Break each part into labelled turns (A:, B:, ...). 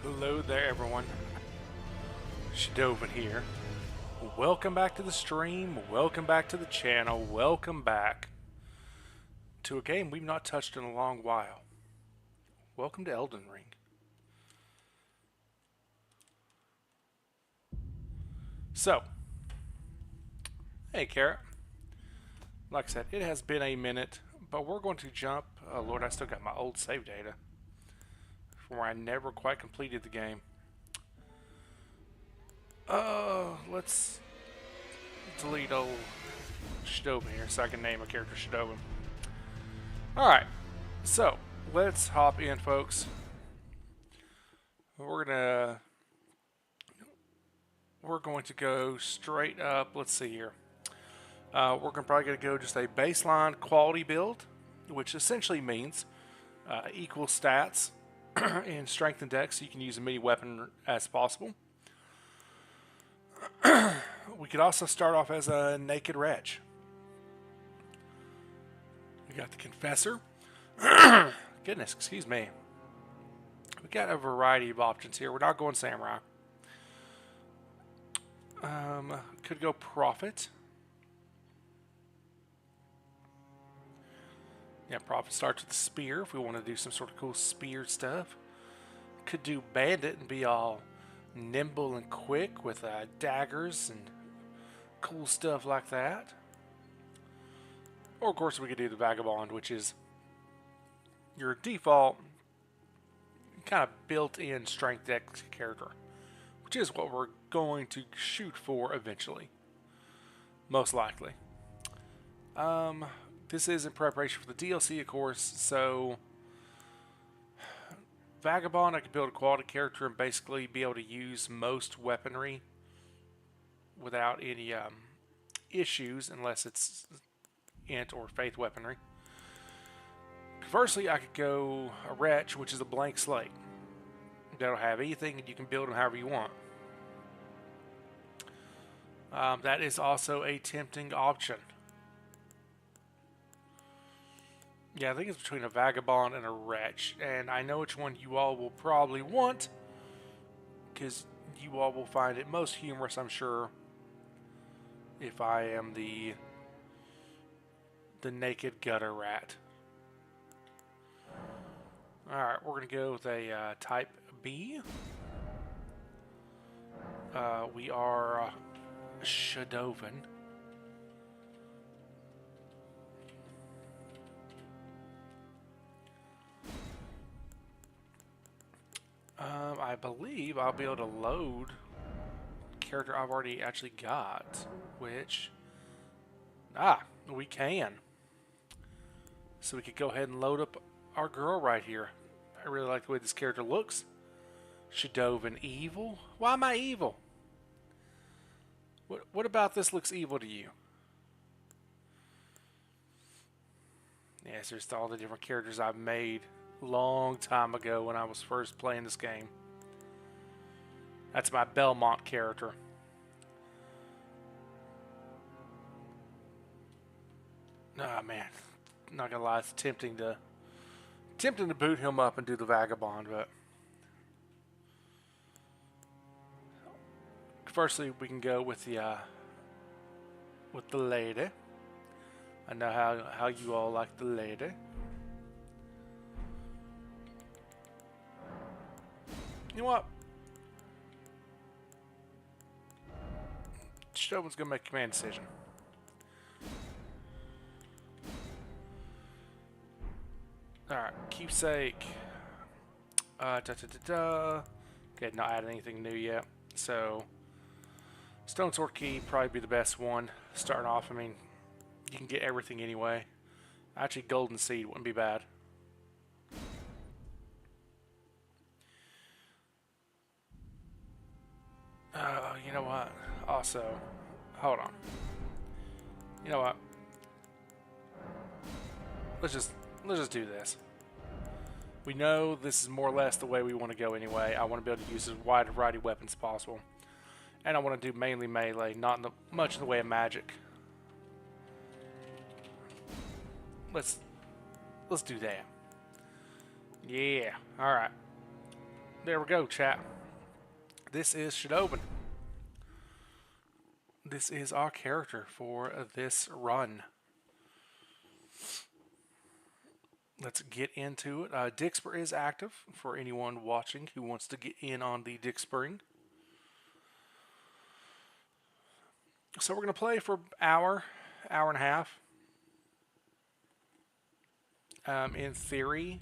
A: Hello there, everyone. Shadovin here. Welcome back to the stream. Welcome back to the channel. Welcome back to a game we've not touched in a long while. Welcome to Elden Ring. So, hey, Carrot. Like I said, it has been a minute, but we're going to jump. Oh, Lord, I still got my old save data from where I never quite completed the game. Let's delete old Shadovin here so I can name a character Shadovin. Alright, so let's hop in, folks. We're going to go straight up. Let's see here. We're probably going to go just a baseline quality build, which essentially means equal stats in strength and dex, so you can use as many weapon as possible. We could also start off as a naked wretch. We got the Confessor. Goodness, excuse me. We got a variety of options here. We're not going Samurai. Could go Prophet. Yeah, Prophet starts with the spear if we want to do some sort of cool spear stuff. Could do Bandit and be all nimble and quick with daggers and cool stuff like that. Or of course we could do the Vagabond, which is your default kind of built-in strength dex character, which is what we're going to shoot for eventually, most likely. This is in preparation for the DLC, of course, so Vagabond, I could build a quality character and basically be able to use most weaponry without any issues, unless it's int or faith weaponry. Conversely, I could go a wretch, which is a blank slate. That'll have anything, and you can build them however you want. That is also a tempting option. Yeah, I think it's between a Vagabond and a wretch, and I know which one you all will probably want, because you all will find it most humorous, I'm sure, if I am the naked gutter rat. Alright, we're going to go with a type B. We are Shadovin. I believe I'll be able to load the character I've already actually got, which, we can. So we could go ahead and load up our girl right here. I really like the way this character looks. Shadovin evil? Why am I evil? What about this looks evil to you? Yes, there's all the different characters I've made long time ago when I was first playing this game. That's my Belmont character. Ah, man. Not gonna lie, it's tempting to boot him up and do the Vagabond, but firstly we can go with the lady. I know how you all like the lady. You know what? Shadowman's gonna make a command decision. Alright, keepsake. Okay, not adding anything new yet. So, Stone Sword Key probably be the best one starting off. I mean, you can get everything anyway. Actually, Golden Seed wouldn't be bad. You know what? Also, hold on. You know what? Let's just do this. We know this is more or less the way we want to go anyway. I want to be able to use as wide a variety of weapons as possible. And I want to do mainly melee, not much in the way of magic. Let's do that. Yeah, alright. There we go, chat. This is Shadobin. This is our character for this run. Let's get into it. Dixper is active for anyone watching who wants to get in on the Dixpering. So we're going to play for hour and a half. In theory,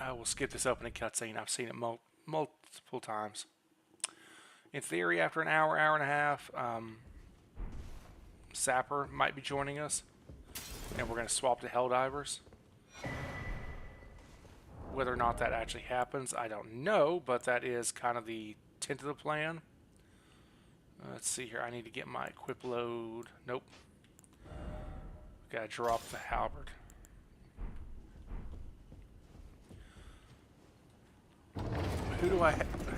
A: we'll skip this opening cutscene. I've seen it multiple times. In theory, after an hour and a half, Sapper might be joining us. And we're going to swap to Helldivers. Whether or not that actually happens, I don't know, but that is kind of the tentative plan. Let's see here. I need to get my equip load. Nope. Gotta drop the halberd. Who do I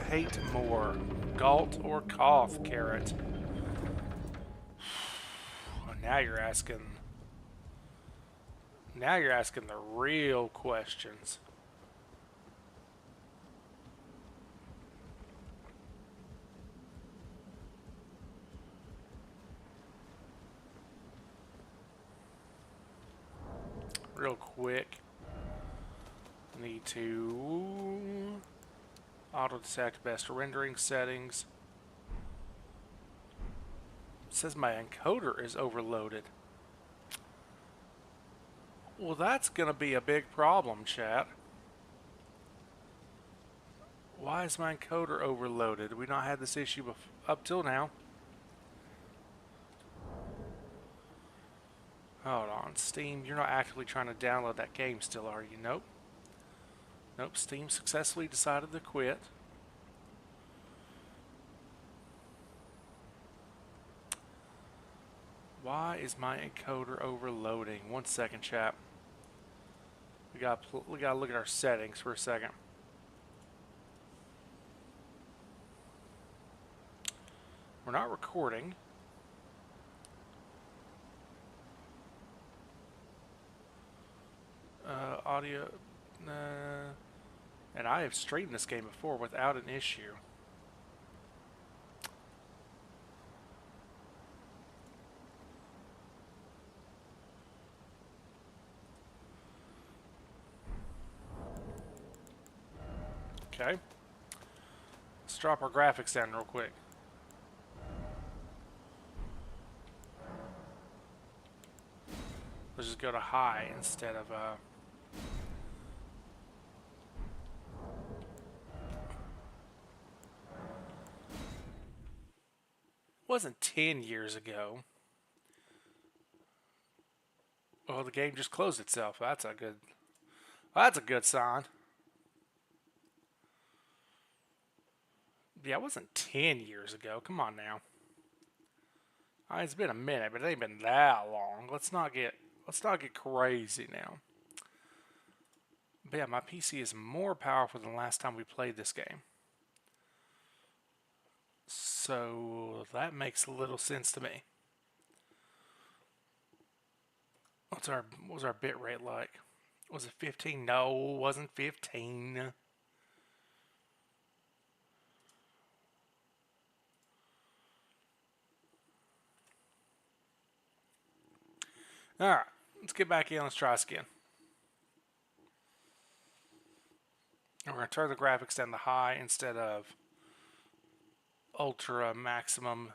A: hate more? Galt or Koth, Carrot? Well, now you're asking... Now you're asking the real questions. Real quick. Need to auto detect best rendering settings. It says my encoder is overloaded. Well, that's going to be a big problem, chat. Why is my encoder overloaded? We've not had this issue up till now. Hold on, Steam, you're not actively trying to download that game still, are you? Nope. Nope, Steam successfully decided to quit. Why is my encoder overloading? 1 second, chat. We gotta look at our settings for a second. We're not recording. Audio. And I have streamed this game before without an issue. Okay. Let's drop our graphics down real quick. Let's just go to high instead of wasn't 10 years ago. Well, the game just closed itself. That's a good sign. Yeah, it wasn't 10 years ago. Come on now. It's been a minute, but it ain't been that long. Let's not get crazy now. But yeah, my PC is more powerful than the last time we played this game. So that makes a little sense to me. What was our bit rate like? Was it 15? No, it wasn't 15. Alright, let's get back in. Let's try this again. And we're going to turn the graphics down to high instead of ultra maximum.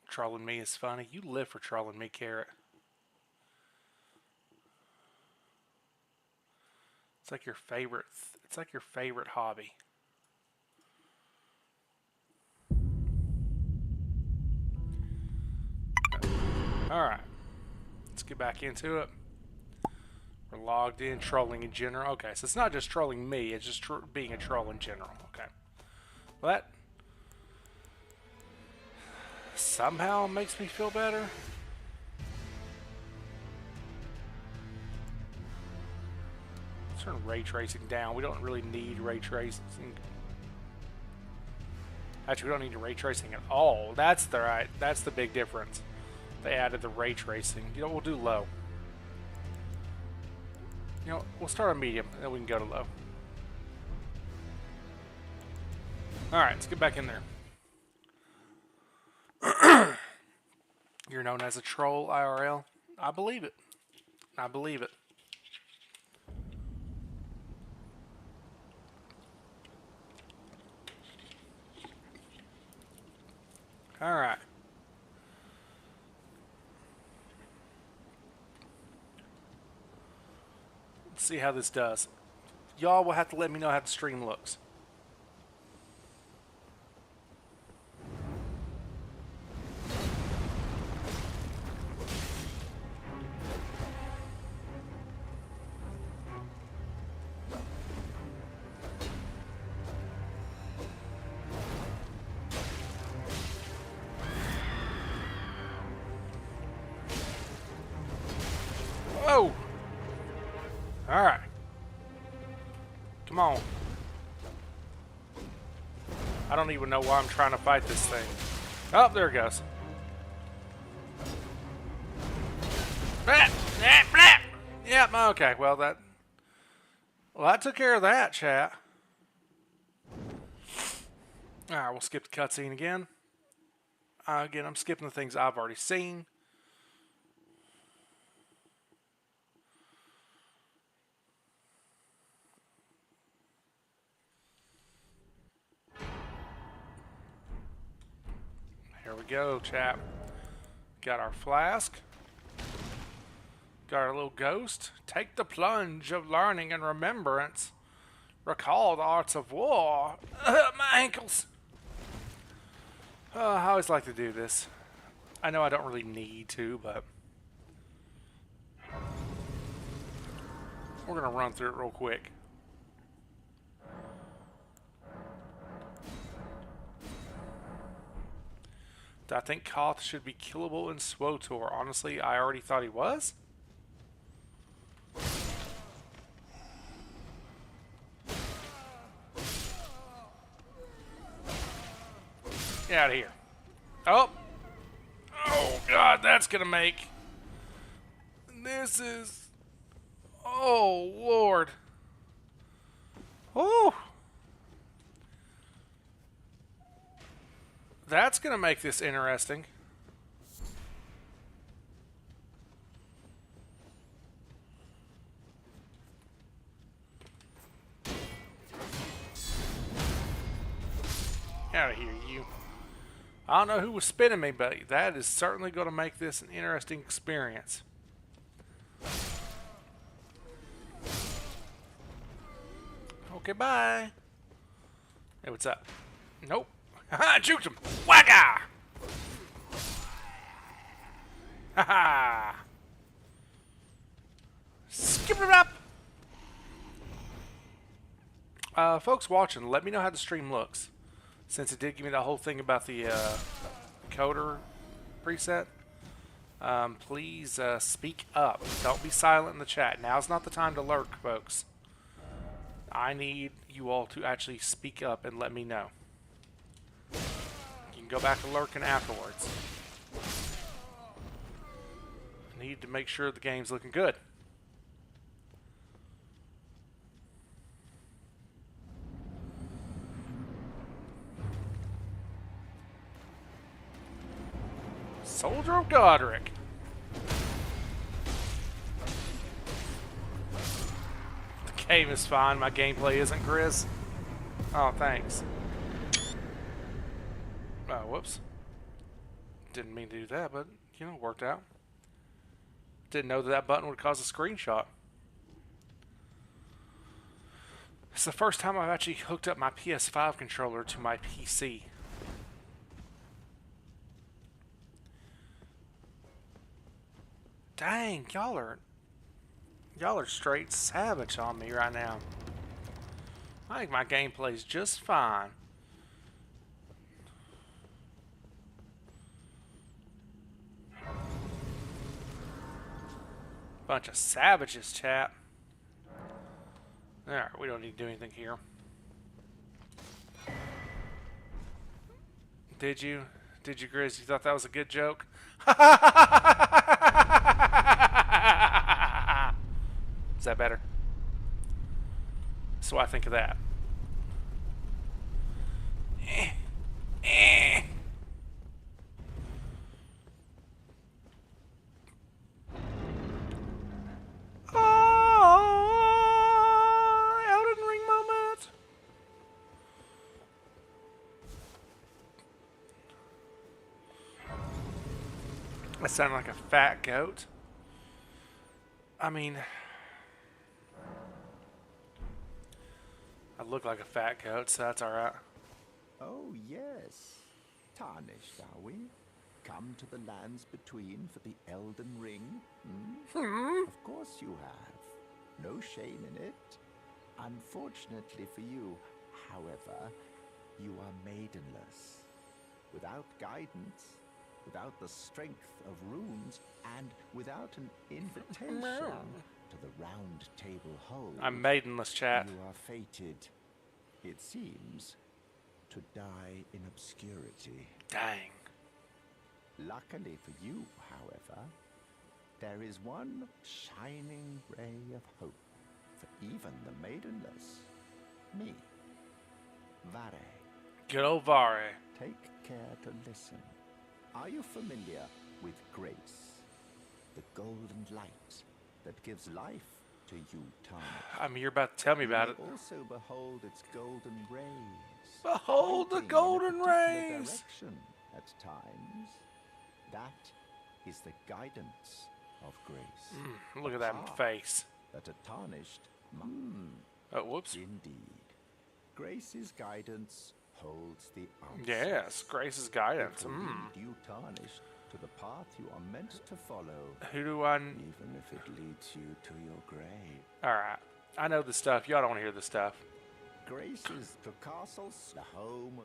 A: Trolling me is funny. You live for trolling me, Carrot. It's like your favorite hobby. Alright, let's get back into it. We're logged in, trolling in general. Okay, so it's not just trolling me, it's just being a troll in general. Okay. Well, that somehow makes me feel better. Let's turn ray tracing down. We don't really need ray tracing. Actually, we don't need ray tracing at all. That's the big difference. They added the ray tracing. You know, we'll do low. You know, we'll start on medium, and then we can go to low. Alright, let's get back in there. You're known as a troll, IRL. I believe it. I believe it. Alright. Let's see how this does. Y'all will have to let me know how the stream looks. Whoa! Alright. Come on. I don't even know why I'm trying to fight this thing. Oh, there it goes. Yep, okay, well that took care of that, chat. Alright, we'll skip the cutscene again. Again, I'm skipping the things I've already seen. Here we go, chap. Got our flask. Got our little ghost. Take the plunge of learning and remembrance. Recall the arts of war. My ankles. I always like to do this. I know I don't really need to, but we're going to run through it real quick. I think Koth should be killable in SWTOR. Honestly, I already thought he was. Get out of here. Oh! Oh, God, that's gonna make... This is... Oh, Lord. Oh! That's going to make this interesting. Out of here, you. I don't know who was spinning me, but that is certainly going to make this an interesting experience. Okay, bye. Hey, what's up? Nope. Haha, juked him! Wagga! Haha! Skip it up! Folks watching, let me know how the stream looks. Since it did give me that whole thing about the coder preset. Please speak up. Don't be silent in the chat. Now's not the time to lurk, folks. I need you all to actually speak up and let me know. You can go back to lurking afterwards. I need to make sure the game's looking good. Soldier of Godric. The game is fine. My gameplay isn't, Chris. Oh, thanks. Oh, whoops. Didn't mean to do that, but, you know, worked out. Didn't know that that button would cause a screenshot. It's the first time I've actually hooked up my PS5 controller to my PC. Dang, y'all are straight savage on me right now. I think my gameplay's just fine. Bunch of savages, chap. Alright, we don't need to do anything here. Did you? Did you, Grizz? You thought that was a good joke? Is that better? So I think of that. Eh. Oh, Elden Ring moment. That sounded like a fat goat. I mean, I look like a fat goat, so that's alright.
B: Oh, yes. Tarnished, are we? Come to the lands between for the Elden Ring? Of course you have. No shame in it. Unfortunately for you, however, you are maidenless. Without guidance, without the strength of runes, and without an invitation to the round table hold,
A: I'm maidenless, chat.
B: you are fated, it seems, to die in obscurity.
A: Dang.
B: Luckily for you, however, there is one shining ray of hope for even the maidenless. Me. Vare.
A: Good old Vare.
B: Take care to listen. Are you familiar with grace? The golden light that gives life to you, Tarnished.
A: I mean, you're about to tell me about it.
B: You also behold its golden rays.
A: Behold the
B: pointing in a
A: golden
B: particular
A: rays.
B: direction at times. That is the guidance of grace.
A: Look at that face.
B: That a tarnished.
A: Oh, whoops.
B: Indeed. Grace's guidance holds the answers.
A: Yes, Grace's guidance.
B: It will lead you, Tarnished, to the path you are meant to follow.
A: Who do I...
B: Even if it leads you to your grave.
A: Alright. I know the stuff. Y'all don't want to hear the stuff.
B: Grace is the castle's the home.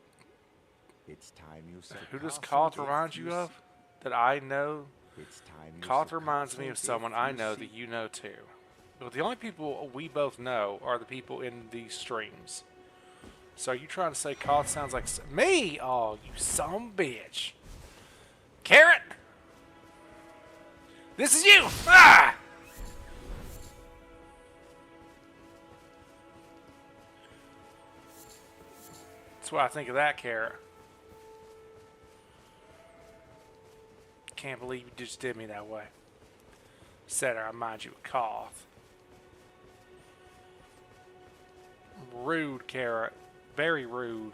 B: It's time you set
A: Who does
B: castle
A: Koth remind you
B: if
A: of? That I know?
B: It's time you
A: Koth
B: set
A: reminds me
B: castle
A: of someone
B: if
A: I
B: you
A: know
B: see-
A: that you know too. But the only people we both know are the people in these streams. So are you trying to say Koth sounds like me? Oh, you son of a bitch. Carrot! This is you! Ah! That's what I think of that carrot. Can't believe you just did me that way. Said I remind you of Koth. Rude, carrot. Very rude.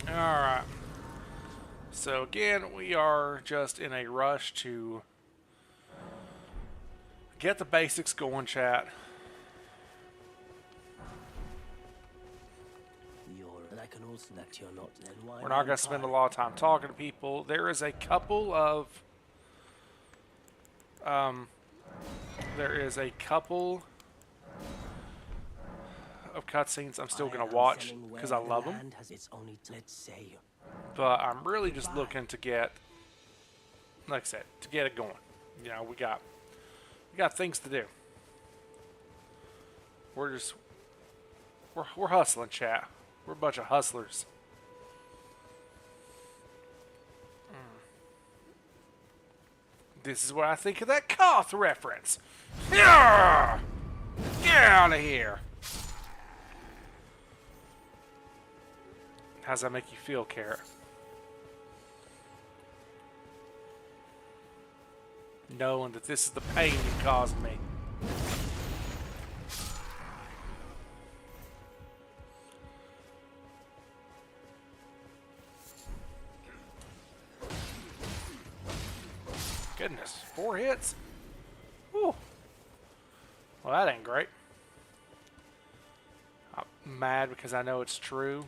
A: Alright. So again, we are just in a rush to get the basics going, chat. We're not going to spend a lot of time talking to people. There is a couple of cutscenes I'm still going to watch because I love them. But I'm really just looking to get, like I said, to get it going. You know, we got things to do. We're hustling, chat. We're a bunch of hustlers. This is what I think of that Koth reference. Yeah! Get out of here. How's that make you feel, Carrot? Knowing that this is the pain you caused me. Goodness, 4 hits? Whew. Well, that ain't great. I'm mad because I know it's true.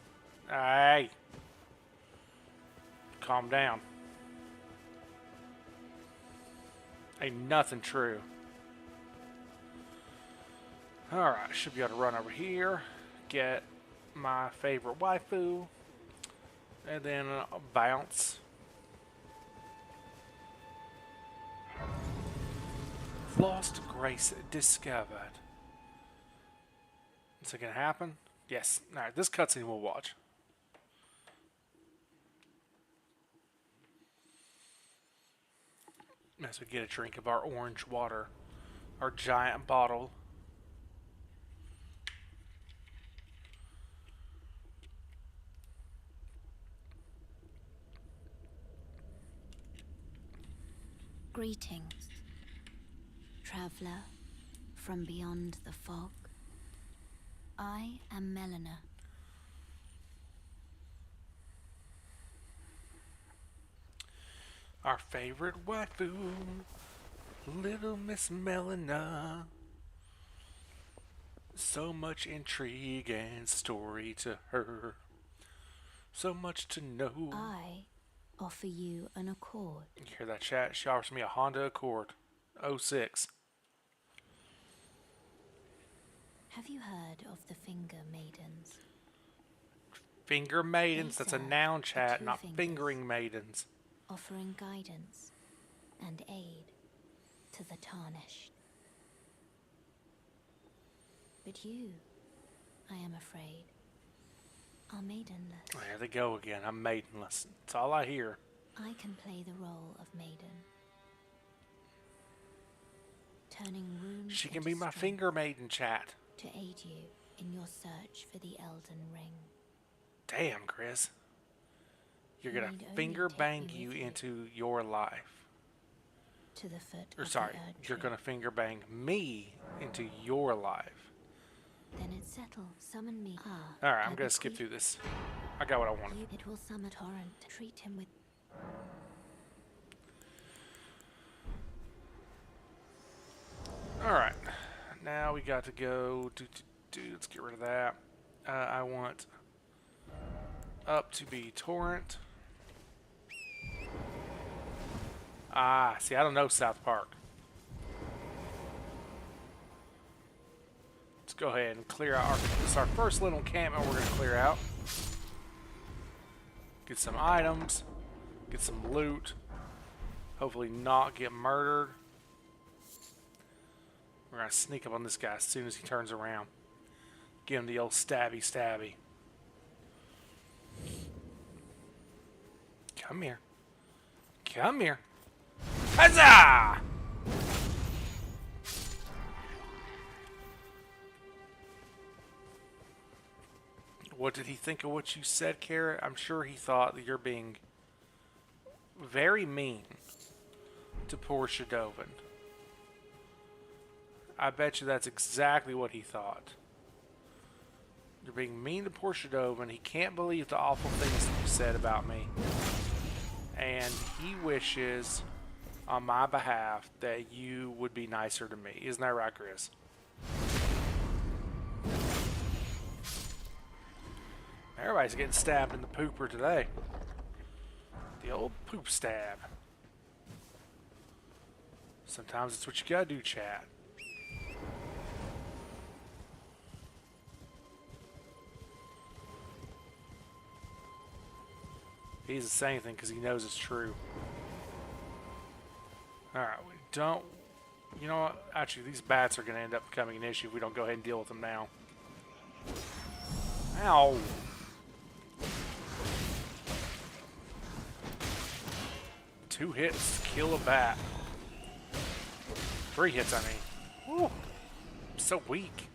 A: Hey. Calm down. Ain't nothing true. Alright, should be able to run over here. Get my favorite waifu. And then bounce. Lost Grace discovered. Is it gonna happen? Yes. Alright, this cutscene we'll watch. As we get a drink of our orange water, our giant bottle.
C: Greetings, traveler from beyond the fog. I am Melina.
A: Our favorite waifu, little Miss Melina. So much intrigue and story to her. So much to know.
C: I offer you an accord.
A: You hear that, chat? She offers me a Honda Accord. '06.
C: Have you heard of the Finger Maidens?
A: Finger maidens,
C: They
A: that's a
C: serve
A: noun,
C: the
A: chat,
C: two
A: not
C: fingers.
A: fingering maidens.
C: Offering guidance and aid to the tarnished. But you, I am afraid, are maidenless.
A: There they go again. I'm maidenless. That's all I hear.
C: I can play the role of maiden. Turning wounds
A: She can
C: into
A: be my
C: strength
A: finger maiden, chat.
C: to aid you in your search for the Elden Ring.
A: Damn, Chris. You're
C: You
A: gonna
C: need only
A: finger
C: take
A: bang
C: me
A: you
C: with you.
A: into your life.
C: To the foot
A: Or
C: of
A: sorry,
C: the Erd
A: you're
C: tree.
A: gonna finger bang me into your life.
C: Then it settled. Summon me.
A: Alright, I'm gonna skip through this. I got what I wanted.
C: It will summon Torrent. Treat him with.
A: Alright. Now we got to go. Let's get rid of that. I want up to be Torrent. Ah, see, I don't know South Park. Let's go ahead and clear out this is our first little encampment we're going to clear out. Get some items. Get some loot. Hopefully not get murdered. We're going to sneak up on this guy as soon as he turns around. Give him the old stabby stabby. Come here. Come here. Huzzah! What did he think of what you said, Carrot? I'm sure he thought that you're being very mean to poor Shadovin. I bet you that's exactly what he thought. You're being mean to poor Shadovin. He can't believe the awful things that you said about me. And he wishes, on my behalf, that you would be nicer to me. Isn't that right, Chris? Everybody's getting stabbed in the pooper today. The old poop stab. Sometimes it's what you gotta do, chat. He doesn't say anything because he knows it's true. Alright, we don't... You know what? Actually, these bats are going to end up becoming an issue if we don't go ahead and deal with them now. Ow! 2 hits, kill a bat. 3 hits, I mean. Woo! I'm so weak.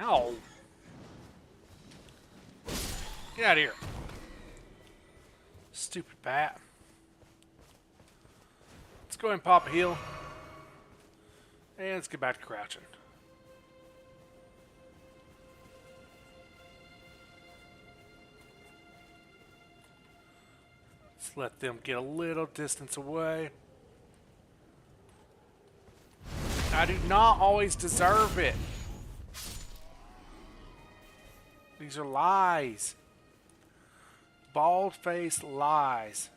A: Ow! Get out of here. Stupid bat. Let's go ahead and pop a heal. And let's get back to crouching. Let's let them get a little distance away. I do not always deserve it. These are lies. Bald-faced lies.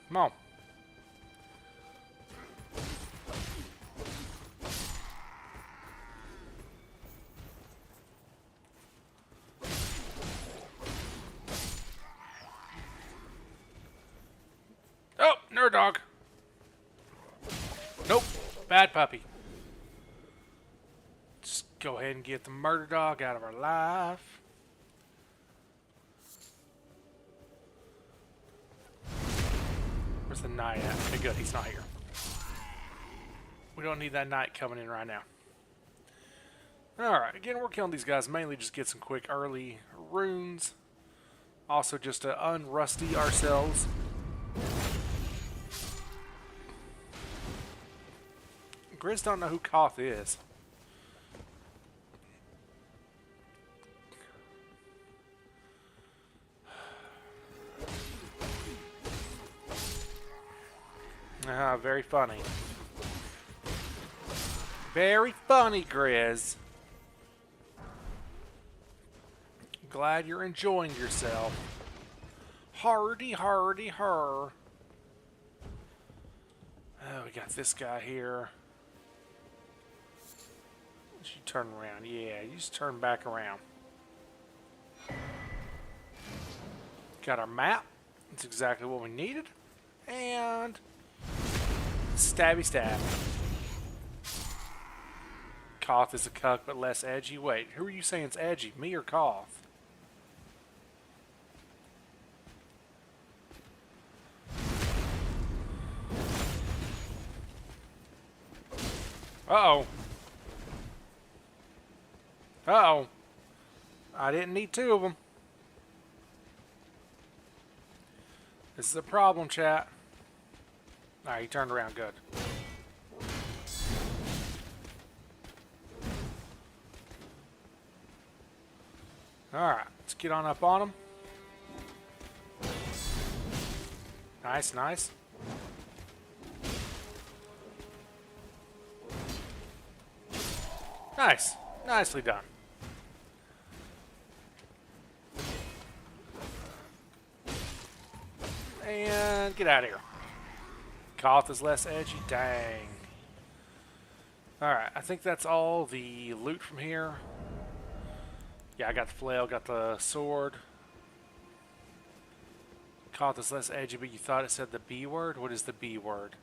A: Come on. Oh, nerd dog. Nope. Bad puppy. Go ahead and get the murder dog out of our life. Where's the knight at? Okay, good, he's not here. We don't need that knight coming in right now. Alright, again, we're killing these guys mainly just get some quick early runes. Also just to unrusty ourselves. Grizz don't know who Koth is. Ah, very funny. Very funny, Grizz. Glad you're enjoying yourself. Hardy, hardy, her. Oh, we got this guy here. You turn around. Yeah, you just turn back around. Got our map. That's exactly what we needed. And stabby stab. Koth is a cuck but less edgy. Wait, who are you saying is edgy? Me or Koth? Uh-oh. Uh-oh. I didn't need two of them. This is a problem, chat. Alright, he turned around good. Alright, let's get on up on him. Nice, nice. Nice. Nicely done. And get out of here. Koth is less edgy. Dang. Alright, I think that's all the loot from here. Yeah, I got the flail, got the sword. Koth is less edgy, but you thought it said the B word? What is the B word?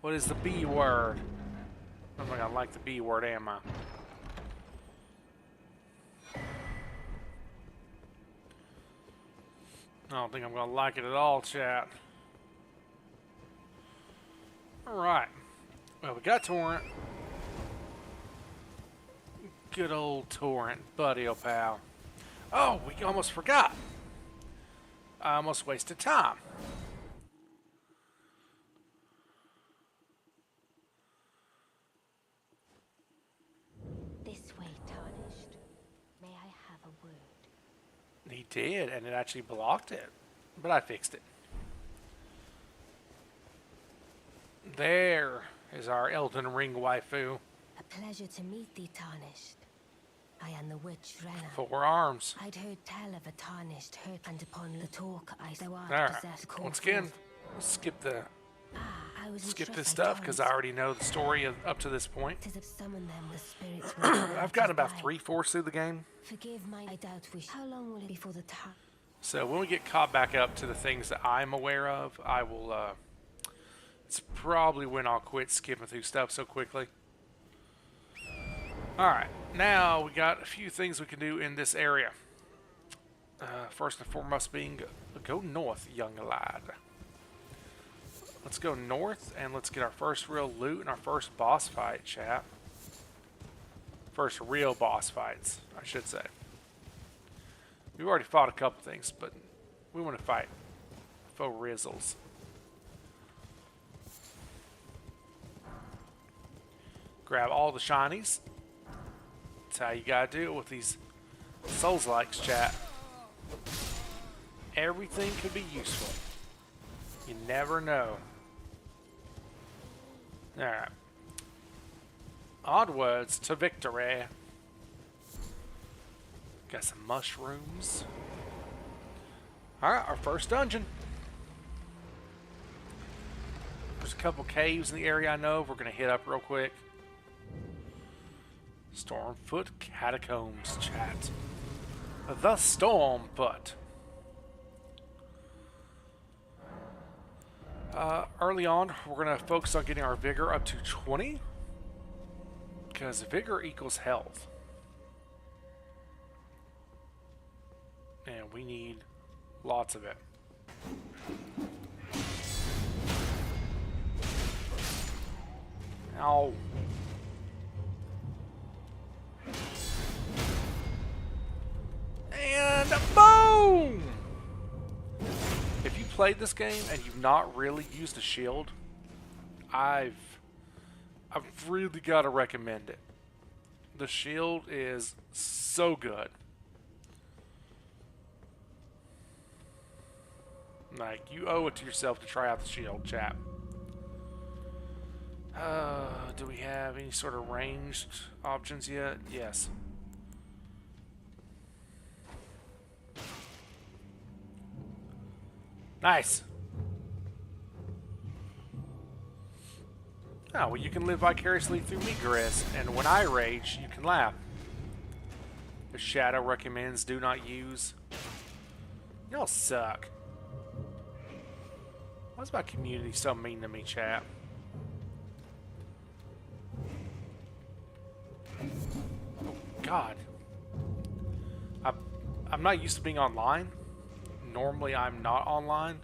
A: What is the B word? I'm not gonna like the B word, am I? I don't think I'm gonna like it at all, chat. Alright. Well, we got Torrent. Good old Torrent, buddy, oh pal. Oh, we almost forgot. I almost wasted time.
C: This way, Tarnished. May I have a word?
A: He did, and it actually blocked it. But I fixed it. There is our Elden Ring waifu.
C: A pleasure to meet thee, Tarnished. I am the witch Renna.
A: 4 arms.
C: I'd heard tell of a Tarnished hurt, and upon the talk I thou art
A: Alright,
C: possessed.
A: once again, we'll skip
C: Skip
A: this stuff because I already know the story up to this point.
C: Summon them with spirits.
A: I've gotten about 3/4 through the game.
C: Forgive my I doubt wish. How long will it be for the time?
A: So when we get caught back up to the things that I'm aware of, I will, it's probably when I'll quit skipping through stuff so quickly. Alright, now we got a few things we can do in this area. First and foremost being, go north, young lad. Let's go north and let's get our first real loot and our first boss fight, chat. First real boss fights, I should say. We've already fought a couple things, but we want to fight faux rizzles. Grab all the shinies. That's how you gotta do it with these Souls-likes, chat. Everything could be useful. You never know. Alright. Onwards to victory. Got some mushrooms. Alright, our first dungeon. There's a couple caves in the area I know of. We're going to hit up real quick. Stormfoot Catacombs, chat. The Stormfoot. Early on, we're going to focus on getting our vigor up to 20. Because vigor equals health. And we need lots of it. Ow. And boom! If you played this game and you've not really used a shield, I've really got to recommend it. The shield is so good. Like, you owe it to yourself to try out the shield, chap. Do we have any sort of ranged options yet? Yes. Nice. Oh, well, you can live vicariously through me, Grizz, and when I rage, you can laugh. The Shadow recommends do not use. Y'all suck. Why's my community so mean to me, chap? Oh, God. I'm not used to being online. Normally, I'm not online.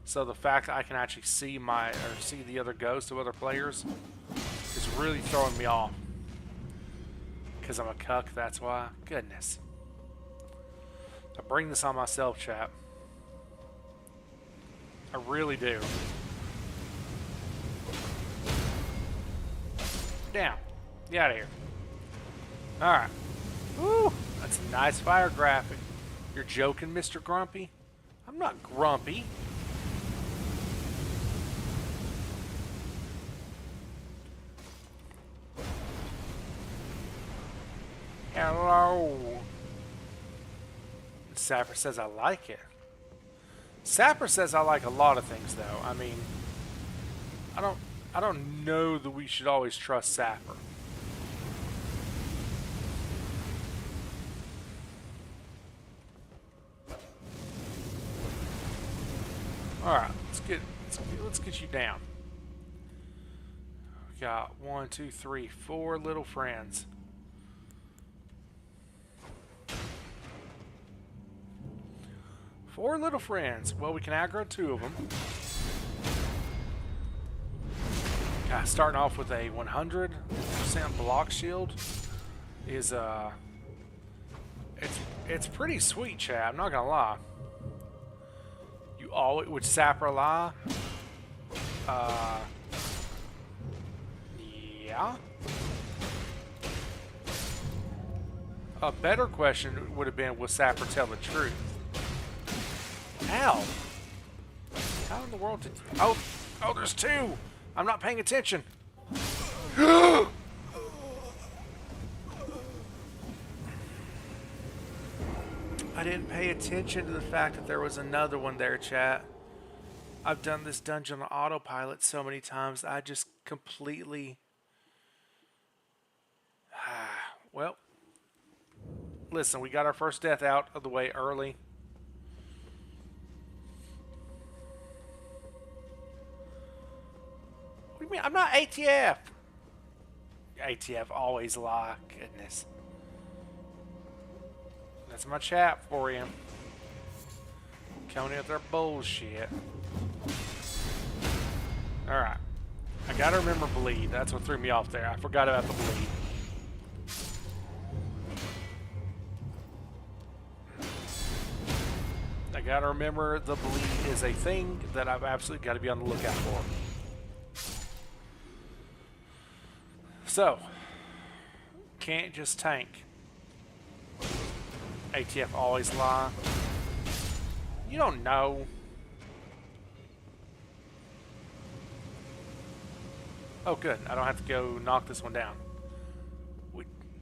A: So the fact that I can actually see see the other ghosts of other players is really throwing me off. Because I'm a cuck, that's why. Goodness. I bring this on myself, chap. I really do. Down. Get out of here. Alright. Woo! That's a nice fire graphic. You're joking, Mr. Grumpy? I'm not grumpy. Hello. Sapper says I like it. Sapper says I like a lot of things, though. I mean, I don't know that we should always trust Sapper. All right, let's get you down. We got 1, 2, 3, 4 little friends. Four little friends. Well, we can aggro 2 of them. Starting off with a 100% block shield is it's pretty sweet, chat. I'm not gonna lie. You always would Sapper lie. Yeah. A better question would have been, will Sapper tell the truth? Ow! How in the world did... Oh, there's 2! I'm not paying attention. I didn't pay attention to the fact that there was another one there, chat. I've done this dungeon on autopilot so many times, I just completely... Well, listen, we got our first death out of the way early. What do you mean? I'm not ATF. ATF always lie. Goodness. That's my chat for you. Coming in with their bullshit. Alright. I gotta remember bleed. That's what threw me off there. I forgot about the bleed. I gotta remember the bleed is a thing that I've absolutely got to be on the lookout for. So, can't just tank. ATF always lie. You don't know. Oh, good. I don't have to go knock this one down.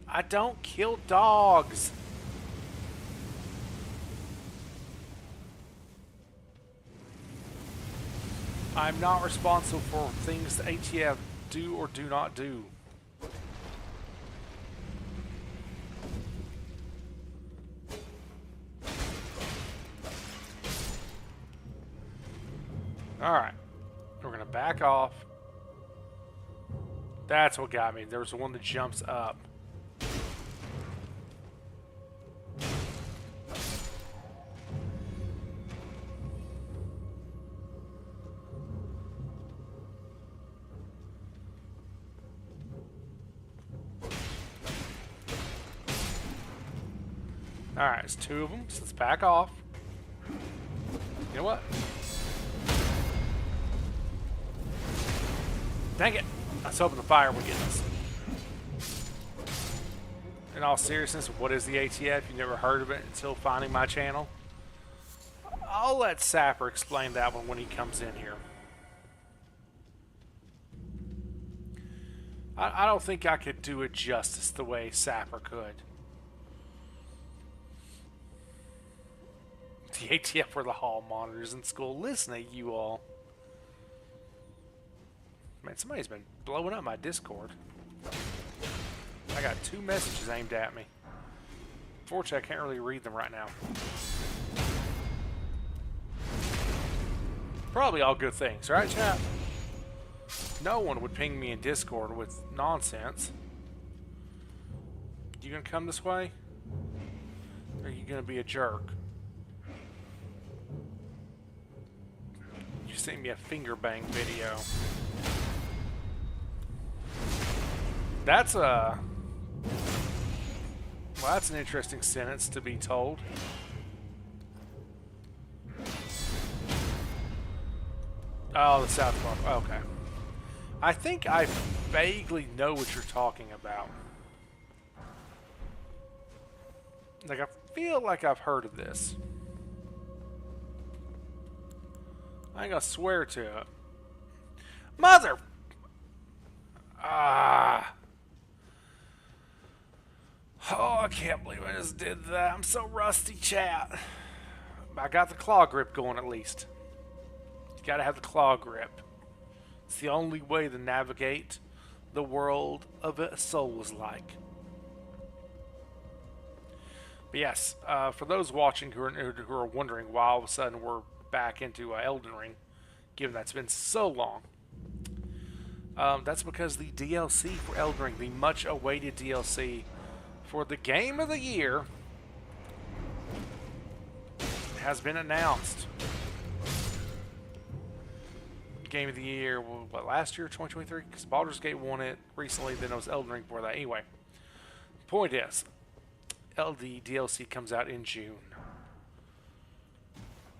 A: I don't kill dogs. I'm not responsible for things the ATF do or do not do. Alright. We're going to back off. That's what got me. There was one that jumps up. Alright, it's two of them, so let's back off. You know what? Dang it! I was hoping the fire would get us. In all seriousness, what is the ATF? You never heard of it until finding my channel? I'll let Sapper explain that one when he comes in here. I don't think I could do it justice the way Sapper could. The ATF were the hall monitors in school. Listen to you all. Man, somebody's been blowing up my Discord. I got 2 messages aimed at me. Fortunately, I can't really read them right now. Probably all good things, right, chat? No one would ping me in Discord with nonsense. You gonna come this way? Or are you gonna be a jerk? You sent me a finger bang video. That's a... Well, that's an interesting sentence to be told. Oh, the South Park. Okay. I think I vaguely know what you're talking about. Like, I feel like I've heard of this. I ain't gonna swear to it. Mother... Ah... Oh, I can't believe I just did that. I'm so rusty, chat. I got the claw grip going at least. You gotta have the claw grip. It's the only way to navigate the world of a Souls-like. But yes, for those watching who are wondering why all of a sudden we're back into Elden Ring, given that's been so long, that's because the DLC for Elden Ring, the much-awaited DLC for the Game of the Year, has been announced. Game of the Year, what, last year, 2023? Because Baldur's Gate won it recently, then it was Elden Ring before that. Anyway, point is, the DLC comes out in June.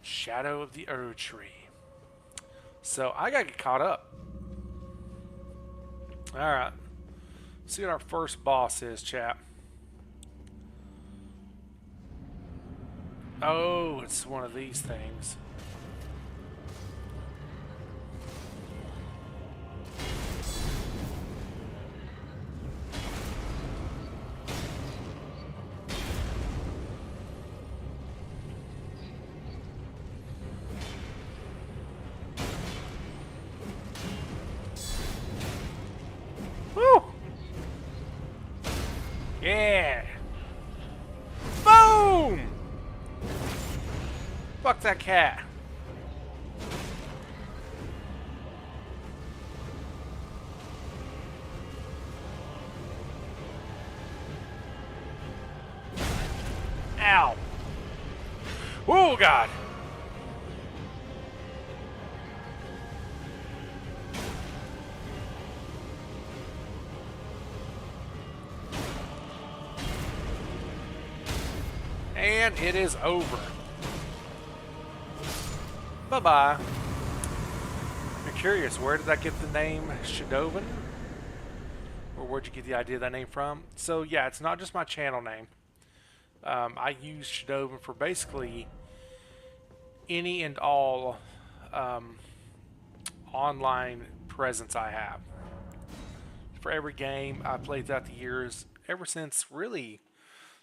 A: Shadow of the Erdtree. So, I gotta get caught up. Alright. See what our first boss is, chat. Oh, it's one of these things. Woo! Yeah! Boom! Fuck that cat. Ow. Oh, God. And it is over. Bye-bye. You're curious, where did I get the name Shadowvan? Or where'd you get the idea of that name from? So yeah, it's not just my channel name. I use Shadowvan for basically any and all online presence I have. For every game I've played throughout the years, ever since really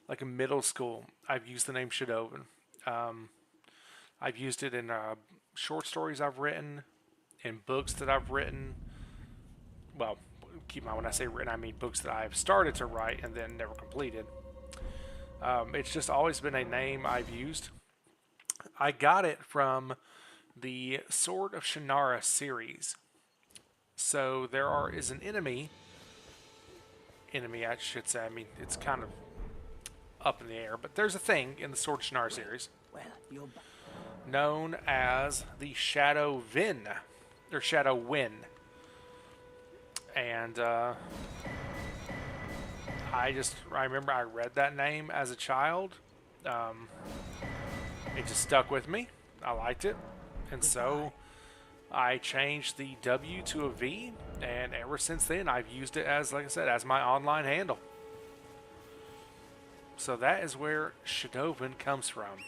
A: like in middle school, I've used the name Shadowvan. I've used it in short stories I've written, in books that I've written. Well, keep in mind when I say written, I mean books that I've started to write and then never completed. It's just always been a name I've used. I got it from the Sword of Shannara series. So there is an enemy enemy, I should say. I mean, it's kind of up in the air, but there's a thing in the Sword of Shannara series known as the Shadow Vin, or Shadow Win. And I remember I read that name as a child. It just stuck with me. I liked it. And so I changed the W to a V, and ever since then I've used it as, like I said, as my online handle. So that is where Shadowvin comes from.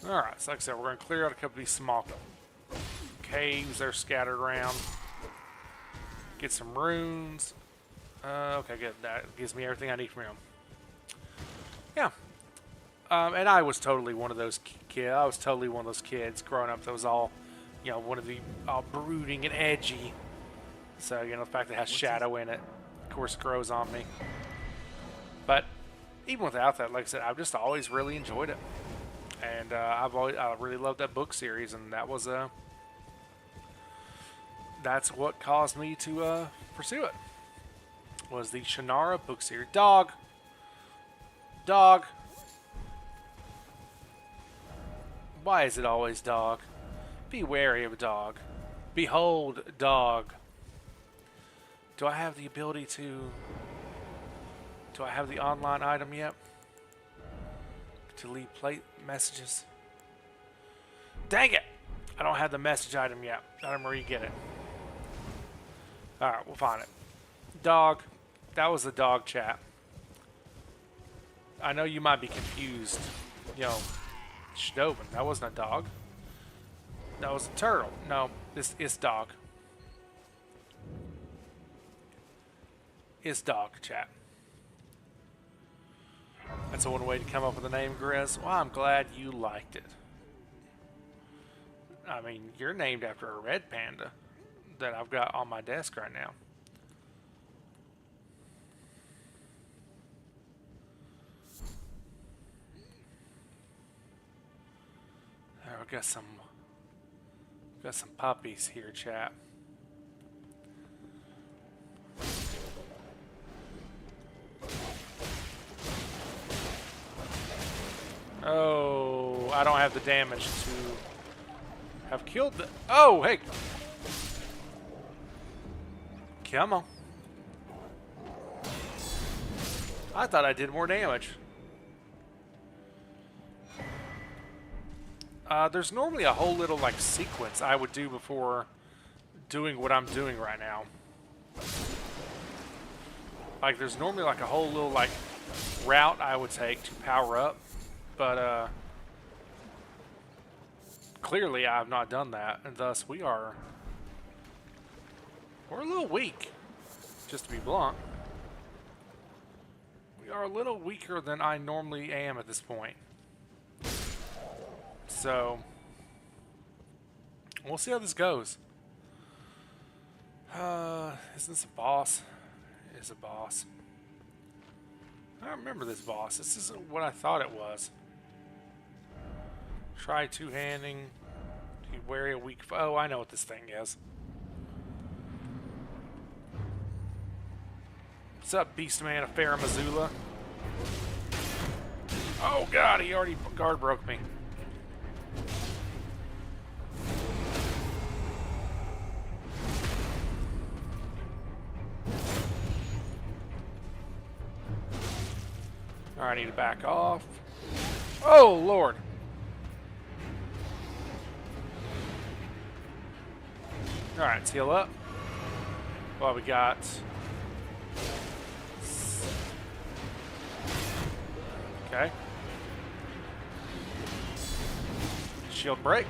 A: Alright, so like I said, we're going to clear out a couple of these small caves that are scattered around. Get some runes. Okay, good. That gives me everything I need from him. Yeah. And I was totally one of those kids. I was totally one of those kids growing up that was all, one of the all brooding and edgy. So, the fact that it has shadow in it, of course, grows on me. But even without that, like I said, I've just always really enjoyed it. And I really loved that book series, and that's what caused me to pursue it. Was the Shannara book series. Dog. Why is it always dog? Be wary of a dog. Behold, dog. Do I have the ability to... Do I have the online item yet? To leave plate messages? Dang it! I don't have the message item yet. I don't know where you get it. Alright, we'll find it. Dog. That was the dog chat. I know you might be confused. Shadowvin. That wasn't a dog. That was a turtle. No, this is dog. It's dog chat. That's one way to come up with a name, Grizz. Well, I'm glad you liked it. I mean, you're named after a red panda that I've got on my desk right now. There, we got some puppies here, chat. Oh, I don't have the damage to have killed the... Oh, hey! Come on. I thought I did more damage. There's normally a whole little, sequence I would do before doing what I'm doing right now. There's normally, a whole little, route I would take to power up. But, clearly I have not done that, and thus we're a little weak, just to be blunt. We are a little weaker than I normally am at this point. So, we'll see how this goes. Is this a boss? It is a boss. I don't remember this boss. This isn't what I thought it was. Try two-handing. Be wary of weak... Oh, I know what this thing is. What's up, Beastman of Farah Missoula? Oh, God, he already guard broke me. Alright, I need to back off. Oh, Lord. Alright, let's heal up. Well, we got... Okay. Shield break.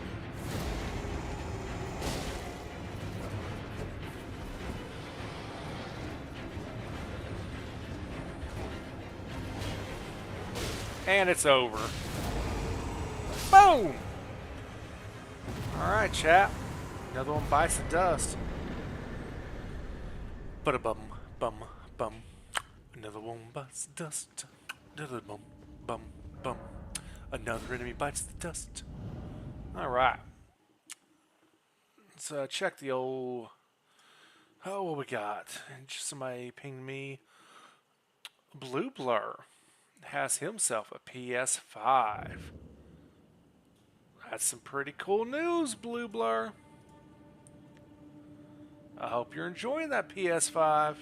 A: And it's over. Boom! Alright, chat. Another one bites the dust. Ba-da-bum, bum, bum. Another one bites the dust. Da-da-bum, bum, bum. Another enemy bites the dust. Alright. Let's check the old... Oh, what we got? Just somebody pinged me. Blue Blur has himself a PS5. That's some pretty cool news, Blue Blur. I hope you're enjoying that PS5.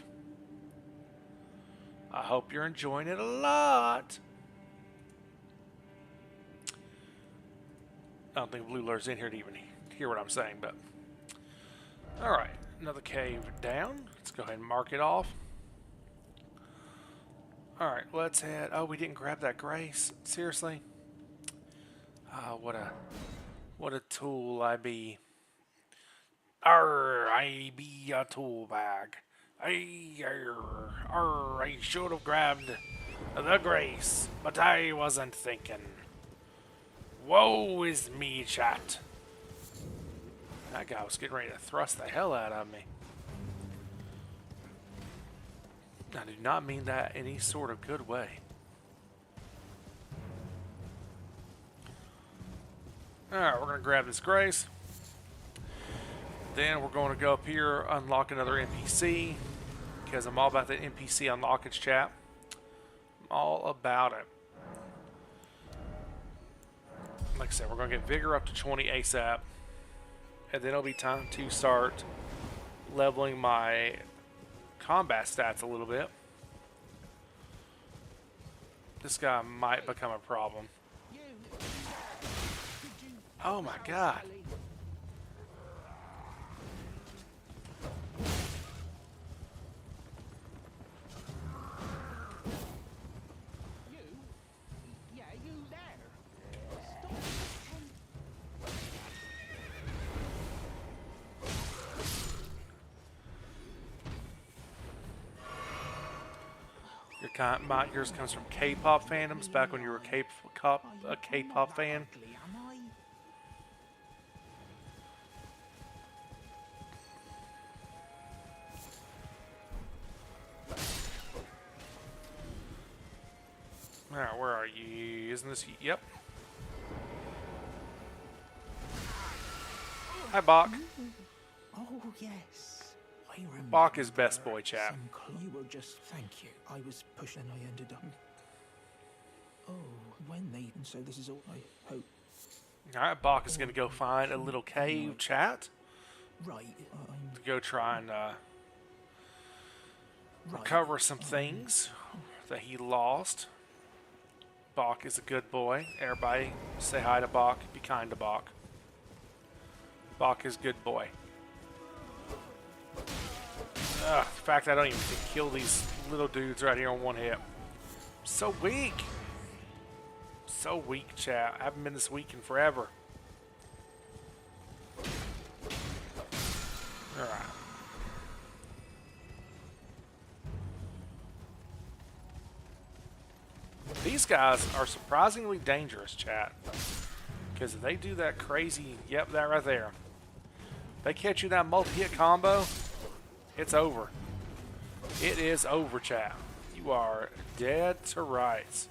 A: I hope you're enjoying it a lot. I don't think Blue Blur's in here to even hear what I'm saying, but... Alright, another cave down. Let's go ahead and mark it off. Alright, let's head... Oh, we didn't grab that Grace. Seriously? Oh, what a tool I be. Arr, I be a tool bag. I should have grabbed the Grace, but I wasn't thinking. Woe is me, chat. That guy was getting ready to thrust the hell out of me. I do not mean that in any sort of good way. Alright, we're going to grab this Grace. Then we're going to go up here, unlock another NPC. Because I'm all about the NPC unlockage, chat. I'm all about it. Like I said, we're going to get Vigor up to 20 ASAP. And then it'll be time to start leveling my combat stats a little bit. This guy might become a problem. Oh my god. Yours comes from K-pop fandoms, back when you were a K-pop fan. Alright, where are you? Isn't this... Yep. Hi, Bach.
D: Oh, yes. I remember.
A: Bach is best boy, chat.
D: You were just... Thank you. I was pushing and I ended up... Oh, when they... So this is all I hope.
A: Alright, Bach is going to go find a little cave, chat.
D: Right.
A: To go try and recover some things that he lost. Bach is a good boy. Everybody say hi to Bach. Be kind to Bach. Bach is a good boy. Ugh, the fact that I don't even kill these little dudes right here on one hit. I'm so weak. So weak, chat. I haven't been this weak in forever. Alright. These guys are surprisingly dangerous, chat. Because if they do that crazy, yep, that right there. If they catch you that multi-hit combo, it's over. It is over, chat. You are dead to rights.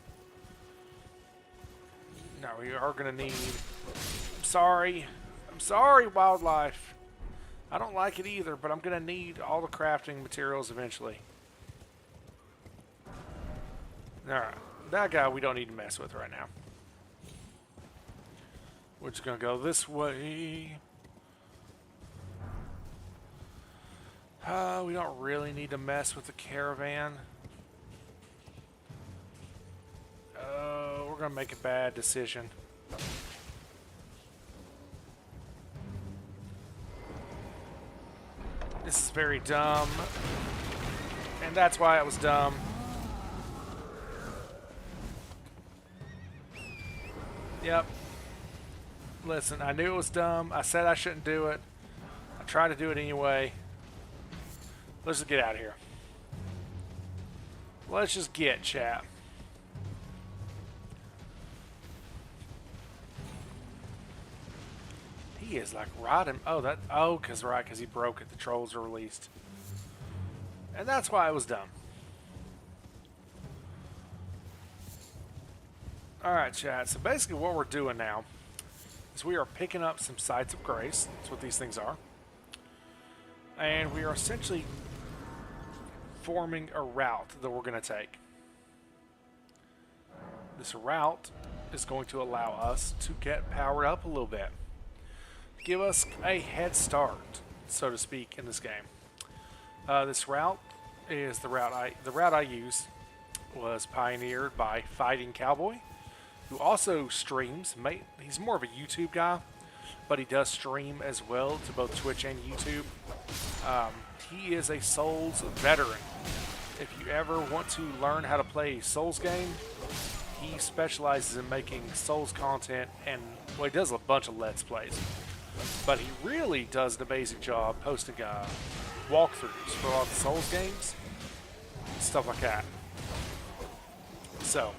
A: Now we are going to need... I'm sorry, wildlife. I don't like it either, but I'm going to need all the crafting materials eventually. Alright. That guy we don't need to mess with right now. We're just going to go this way. We don't really need to mess with the caravan. We're going to make a bad decision. This is very dumb. And that's why it was dumb. Yep. Listen, I knew it was dumb. I said I shouldn't do it. I tried to do it anyway. Let's just get out of here. Let's just get, chat. He is like riding. Oh, that. Oh, because he broke it. The trolls are released. And that's why it was dumb. Alright, chat. So basically what we're doing now is we are picking up some sites of grace. That's what these things are. And we are essentially forming a route that we're going to take. This route is going to allow us to get powered up a little bit. Give us a head start, so to speak, in this game. This route is the route I use was pioneered by Fighting Cowboy, who also streams. He's more of a YouTube guy, but he does stream as well to both Twitch and YouTube. He is a Souls veteran. If you ever want to learn how to play a Souls game, he specializes in making Souls content, and well, he does a bunch of Let's Plays. But he really does an amazing job posting walkthroughs for all the Souls games, stuff like that. So,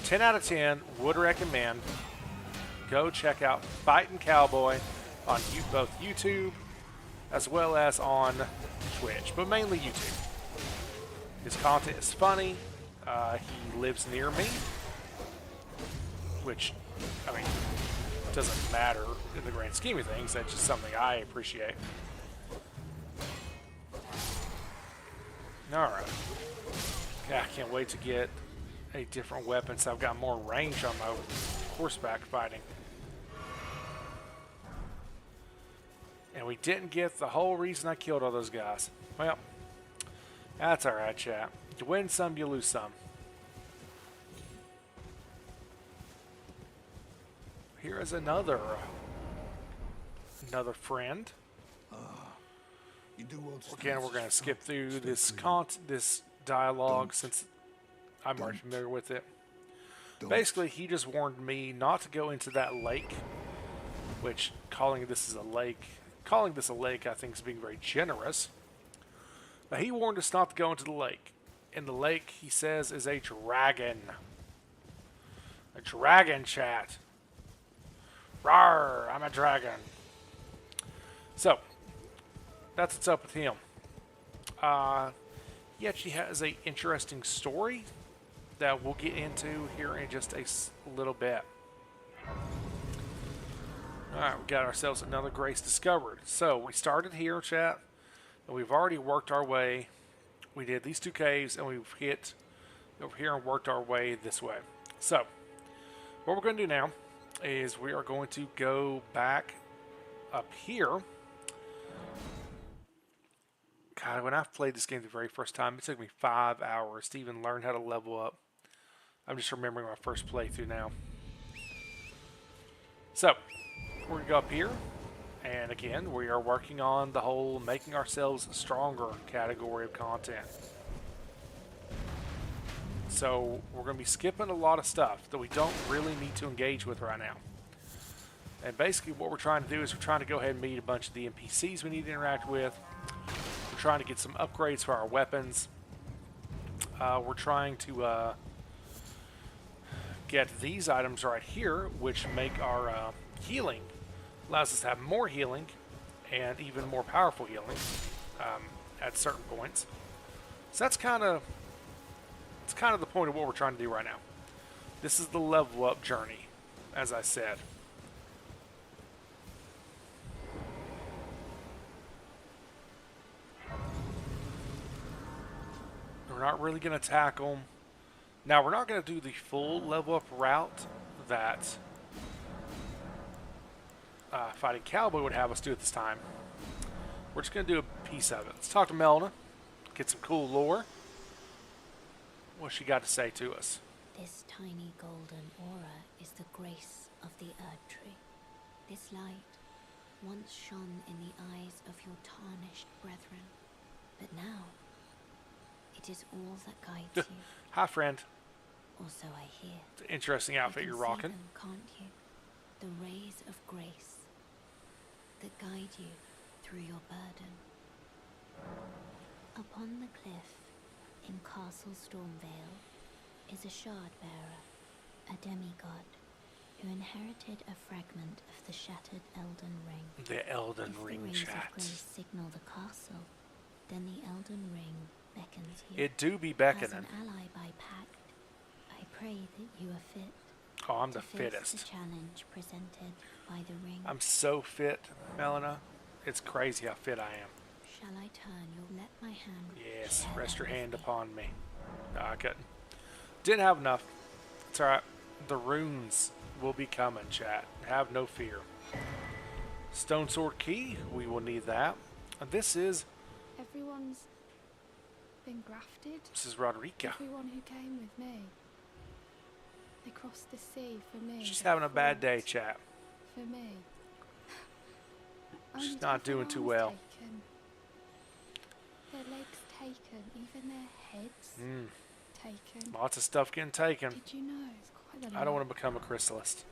A: 10 out of 10, would recommend. Go check out Fightin' Cowboy on both YouTube as well as on Twitch, but mainly YouTube. His content is funny. He lives near me, which, I mean, doesn't matter in the grand scheme of things. That's just something I appreciate. Alright. Yeah, I can't wait to get a different weapon so I've got more range on my horseback fighting. And we didn't get the whole reason I killed all those guys. Well, that's alright, chat. You win some, you lose some. Here is another friend.
E: You do well to
A: Again, we're going to skip through this dialogue since I'm already familiar with it. Basically, he just warned me not to go into that lake, which calling this a lake, I think is being very generous. But he warned us not to go into the lake. And the lake, he says, is a dragon. A dragon, chat. Rawr, I'm a dragon. So, that's what's up with him. He actually has an interesting story that we'll get into here in just a little bit. Alright, we got ourselves another grace discovered. So, we started here, chat, and we've already worked our way. We did these two caves, and we've hit over here and worked our way this way. So, what we're going to do now is we are going to go back up here. God, when I played this game the very first time, it took me 5 hours to even learn how to level up. I'm just remembering my first playthrough now. So, we're going to go up here. And again, we are working on the whole making ourselves stronger category of content. So, we're going to be skipping a lot of stuff that we don't really need to engage with right now. And basically what we're trying to do is we're trying to go ahead and meet a bunch of the NPCs we need to interact with. We're trying to get some upgrades for our weapons. We're trying to get these items right here, which make our healing, allows us to have more healing and even more powerful healing at certain points. So that's kind of the point of what we're trying to do right now. This is the level up journey, as I said. We're not really going to tackle them. Now, we're not going to do the full level up route that Fighting Cowboy would have us do at this time. We're just going to do a piece of it. Let's talk to Melna, get some cool lore. What's she got to say to us?
C: This tiny golden aura is the grace of the Earth Tree. This light once shone in the eyes of your tarnished brethren, but now it is all that guides you.
A: Hi, friend.
C: Also, I hear.
A: It's an interesting outfit you're rocking.
C: Them, can't you? The rays of grace that guide you through your burden. Upon the cliff in Castle Stormvale is a shard bearer, a demigod, who inherited a fragment of the shattered Elden Ring.
A: The Elden Ring,
C: If the rays
A: chat.
C: of grace signal the castle, then the Elden Ring beckons you.
A: It do be
C: As
A: beckoning.
C: an ally by pact, I pray that you are fit.
A: Oh, I'm
C: to
A: the
C: face
A: fittest.
C: the challenge presented by the ring.
A: I'm so fit, Melina. It's crazy how fit I am.
C: Shall I turn your let my hand?
A: Yes,
C: share
A: rest your
C: them with
A: hand
C: me?
A: upon me. No, I couldn't. Didn't have enough. It's alright. The runes will be coming, chat. Have no fear. Stone sword key, we will need that. And this is
F: Everyone's been grafted.
A: Roderica.
F: Everyone who came with me. They crossed the sea for me.
A: She's
F: They
A: having a bad
F: fought
A: day, chat.
F: For me.
A: She's
F: Only
A: not
F: to have
A: doing
F: their
A: too
F: arms
A: well.
F: Taken. Their legs taken, even their heads taken.
A: Lots of stuff getting taken.
F: Did you know? It's quite a lot.
A: I don't want to become a crystalist.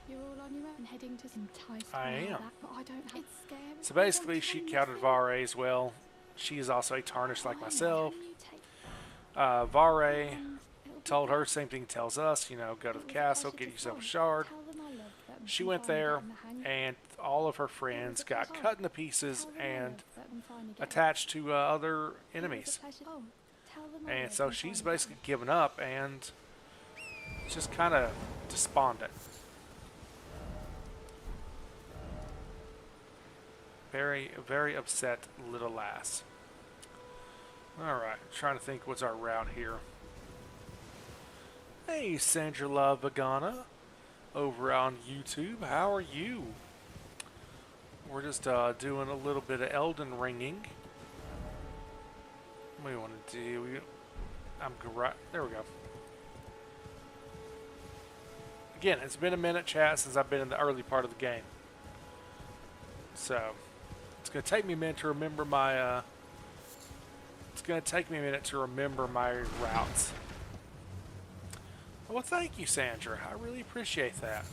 F: You're all on your own, heading to enticed
A: I
F: by
A: am.
F: That, but I don't have. It's scary.
A: So
F: I don't
A: basically, she
F: can
A: counted
F: feel-
A: Vare as well. She is also a tarnished like
F: Why not?
A: myself.
F: Can you take
A: Vare
F: and it'll be
A: told her
F: better.
A: same thing tells us, you know, go to
F: It
A: the
F: was a
A: castle,
F: pleasure
A: get
F: to
A: yourself a
F: find.
A: shard.
F: Tell them I love them
A: She
F: and
A: went
F: finally
A: there,
F: getting the hang.
A: and all of her friends
F: a
A: got
F: pleasure.
A: cut into pieces
F: Tell them I
A: and
F: love them and finally getting-
A: attached to other
F: It was a
A: enemies.
F: pleasure. Oh, tell them I
A: And
F: love
A: so
F: them
A: she's
F: finally
A: basically given up and just kind of despondent. Very, very upset little lass. Alright, trying to think what's our route here. Hey, Sandra La Vegana, over on YouTube. How are you? We're just doing a little bit of Elden Ringing. What do you want to do? There we go. Again, it's been a minute, chat, since I've been in the early part of the game. So, it's going to take me a minute to remember my, my routes. Well, thank you, Sandra. I really appreciate that.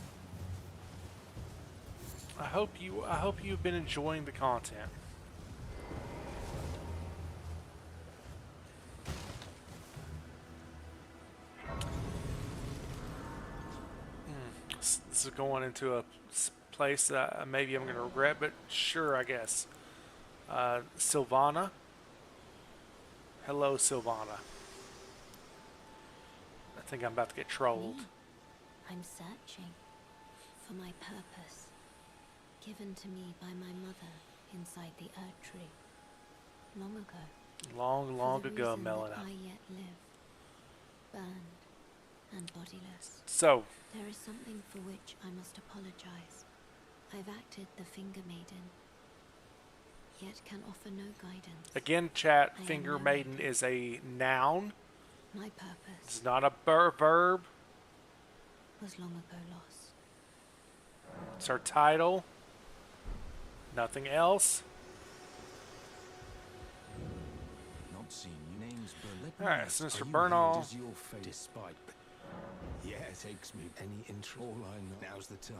A: I hope you've been enjoying the content. This is going into a place that maybe I'm going to regret, but sure, I guess. Sylvana. Hello, Sylvana. I think I'm about to get trolled.
C: Me? I'm searching for my purpose, given to me by my mother inside the Earth Tree, long ago.
A: Long, long
C: for the
A: ago,
C: reason that
A: Melina.
C: I yet live, burned and bodiless.
A: So,
C: There is something for which I must apologize. I've acted the Finger Maiden, yet can offer no guidance.
A: again, chat,
C: I am
A: Finger
C: no
A: Maiden
C: maiden.
A: is a noun.
C: My purpose
A: It's not a verb.
C: was long ago lost.
A: It's her title. Nothing else.
B: Not seen you. Name's Berlin.
A: Alright, so Mr.
E: Are you
A: Bernal.
E: here? Does your fate despite? Yeah, it takes me any intro. All I know. Now's the time.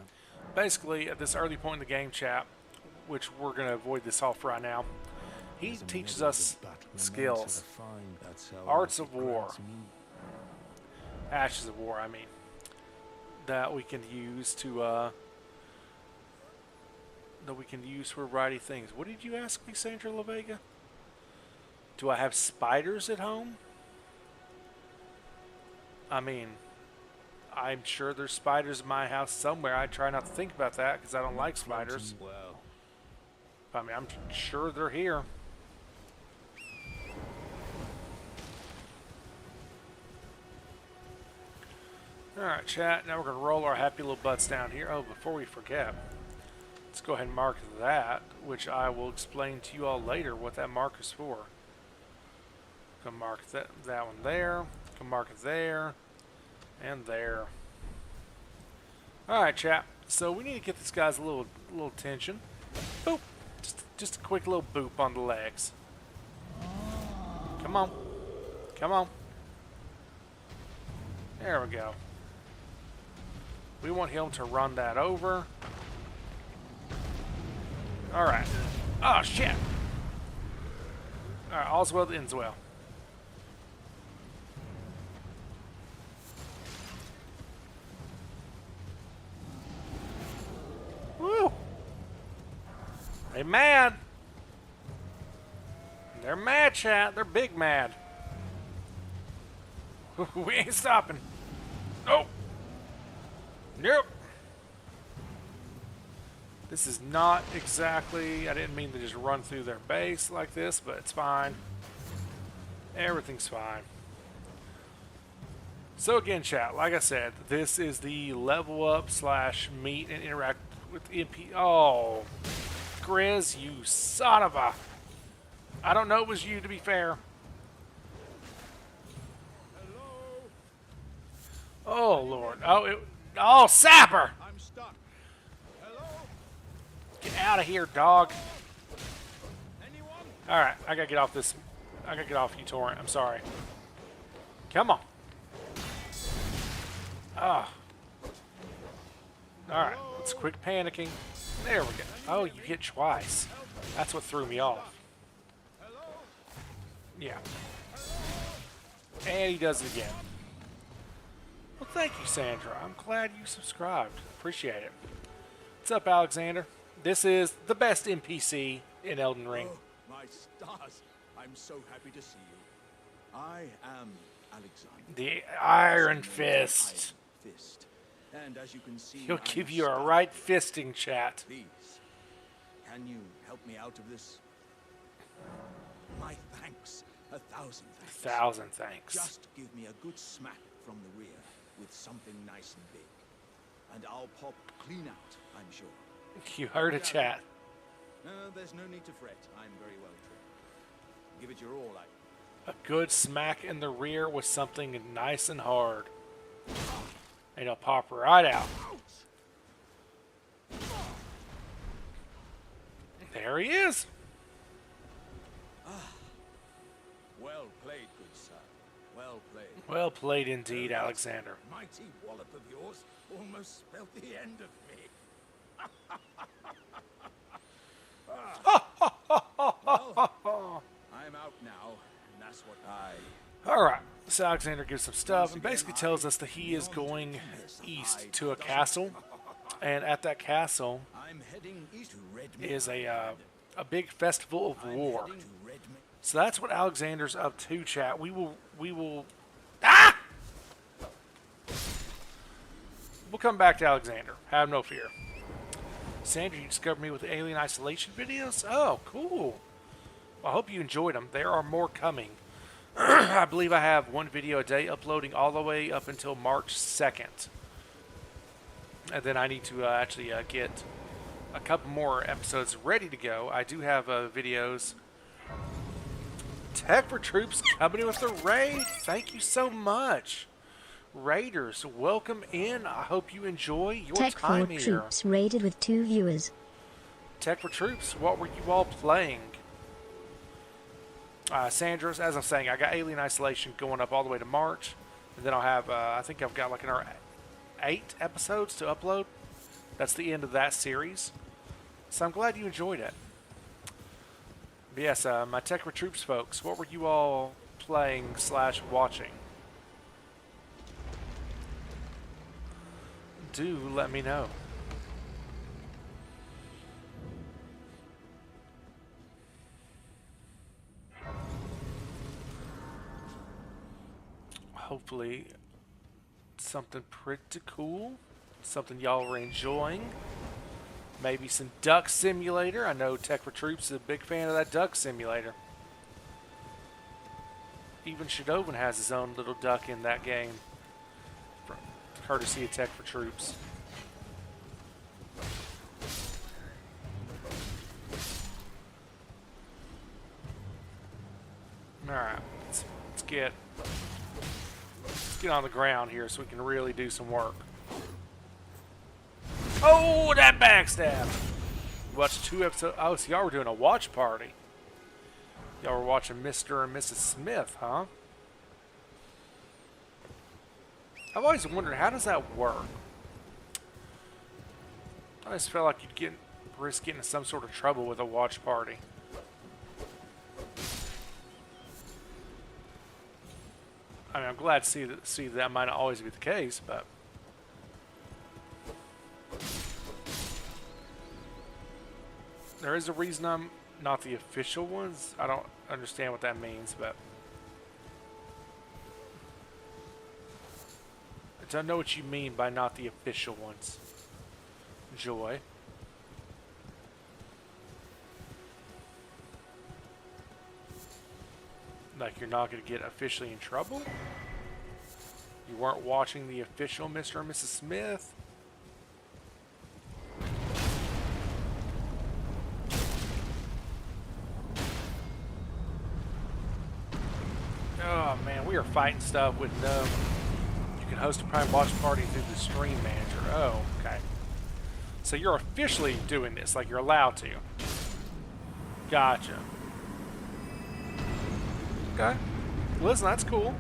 A: Basically, at this early point in the game, chat, which we're going to avoid this off right now, he
E: As a
A: teaches
E: middle
A: us
E: of the battle,
A: skills.
E: that's how
A: Arts
E: life
A: of war.
E: grabs me.
A: Ashes of War, I mean, that we can use to, for a variety of things. What did you ask me, Sandra La Vega? Do I have spiders at home? I mean, I'm sure there's spiders in my house somewhere. I try not to think about that because I don't like spiders.
E: Well,
A: I mean, I'm sure they're here. Alright, chat. Now we're going to roll our happy little butts down here. Oh, before we forget, let's go ahead and mark that, which I will explain to you all later what that mark is for. Gonna mark that one there. Gonna mark it there. And there. Alright, chat. So we need to get this guy's a little attention. Boop. Just a quick little boop on the legs. Come on. Come on. There we go. We want him to run that over. Alright. Oh, shit. Alright, all's well that ends well. Woo! They mad. They're mad, chat. They're big mad. We ain't stopping. Nope. Nope. This is not exactly, I didn't mean to just run through their base like this, but it's fine. Everything's fine. So again, chat, like I said, this is the level up slash meet and interact with MP. Oh, Grizz, you son of a... I don't know it was you, to be fair. Oh, Lord. Oh, Sapper!
E: I'm stuck. Hello?
A: Get out of here, dog.
E: Anyone?
A: Alright, I gotta get off this. I gotta get off you, Torrent. I'm sorry. Come on. Ah. Alright, let's quit panicking. There we go. Oh, you hit twice. That's what threw me off. Yeah. And he does it again. Well, thank you, Sandra. I'm glad you subscribed. Appreciate it. What's up, Alexander? This is the best NPC in Elden Ring.
E: Oh, my stars. I'm so happy to see you. I am Alexander.
A: The Iron Fist.
E: Iron Fist. And as you can see,
A: He'll
E: I'm
A: give you a
E: stuck.
A: right fisting, chat.
E: Please, can you help me out of this? My thanks. 1,000 thanks.
A: 1,000 thanks.
E: Just give me a good smack from the rear with something nice and big. And I'll pop clean out, I'm sure.
A: You heard a chat.
E: No, there's no need to fret. I'm very well trained. Give it your all,
A: A good smack in the rear with something nice and hard. And it'll pop right out. There he is.
E: Well played, good sir. Well played.
A: Well played indeed, Alexander.
E: Mighty wallop of yours almost spelled the end of me. Well, I'm out now, and that's what I...
A: Alright, so Alexander gives some stuff and basically tells us that he is going east to a castle. And at that castle
E: I'm heading east to Red
A: is a big festival of war. So that's what Alexander's up to, chat. We will... Ah! We'll come back to Alexander. Have no fear. Sandra, you discovered me with the Alien Isolation videos? Oh, cool. Well, I hope you enjoyed them. There are more coming. I believe I have one video a day uploading all the way up until March 2nd. And then I need to actually get a couple more episodes ready to go. I do have videos. Tech for Troops coming in with the raid. Thank you so much. Raiders, welcome in. I hope you enjoy your
G: Tech
A: time
G: for
A: here.
G: Troops raided with 2 viewers.
A: Tech for Troops, what were you all playing? Sandra's, as I'm saying, I got Alien Isolation going up all the way to March. And then I'll have, I think I've got like another 8 episodes to upload. That's the end of that series. So I'm glad you enjoyed it. But yes, my Tech for Troops folks, what were you all playing / watching? Do let me know. Hopefully something pretty cool, something y'all were enjoying. Maybe some Duck Simulator. I know Tech for Troops is a big fan of that Duck Simulator. Even Shadowin has his own little duck in that game, courtesy of Tech for Troops. Alright, let's get on the ground here so we can really do some work. Oh, that backstab! Watched 2 episodes. Oh, so y'all were doing a watch party. Y'all were watching Mr. and Mrs. Smith, huh? I've always wondered, how does that work? I just felt like you'd risk getting in some sort of trouble with a watch party. I mean, I'm glad to see that might not always be the case, but... There is a reason I'm not the official ones. I don't understand what that means, but... I don't know what you mean by not the official ones. Joy. Like you're not going to get officially in trouble? You weren't watching the official Mr. and Mrs. Smith? Oh man, we are fighting stuff with no... You can host a private watch party through the stream manager. Oh, okay. So you're officially doing this, like you're allowed to. Gotcha. Okay. Listen, that's cool.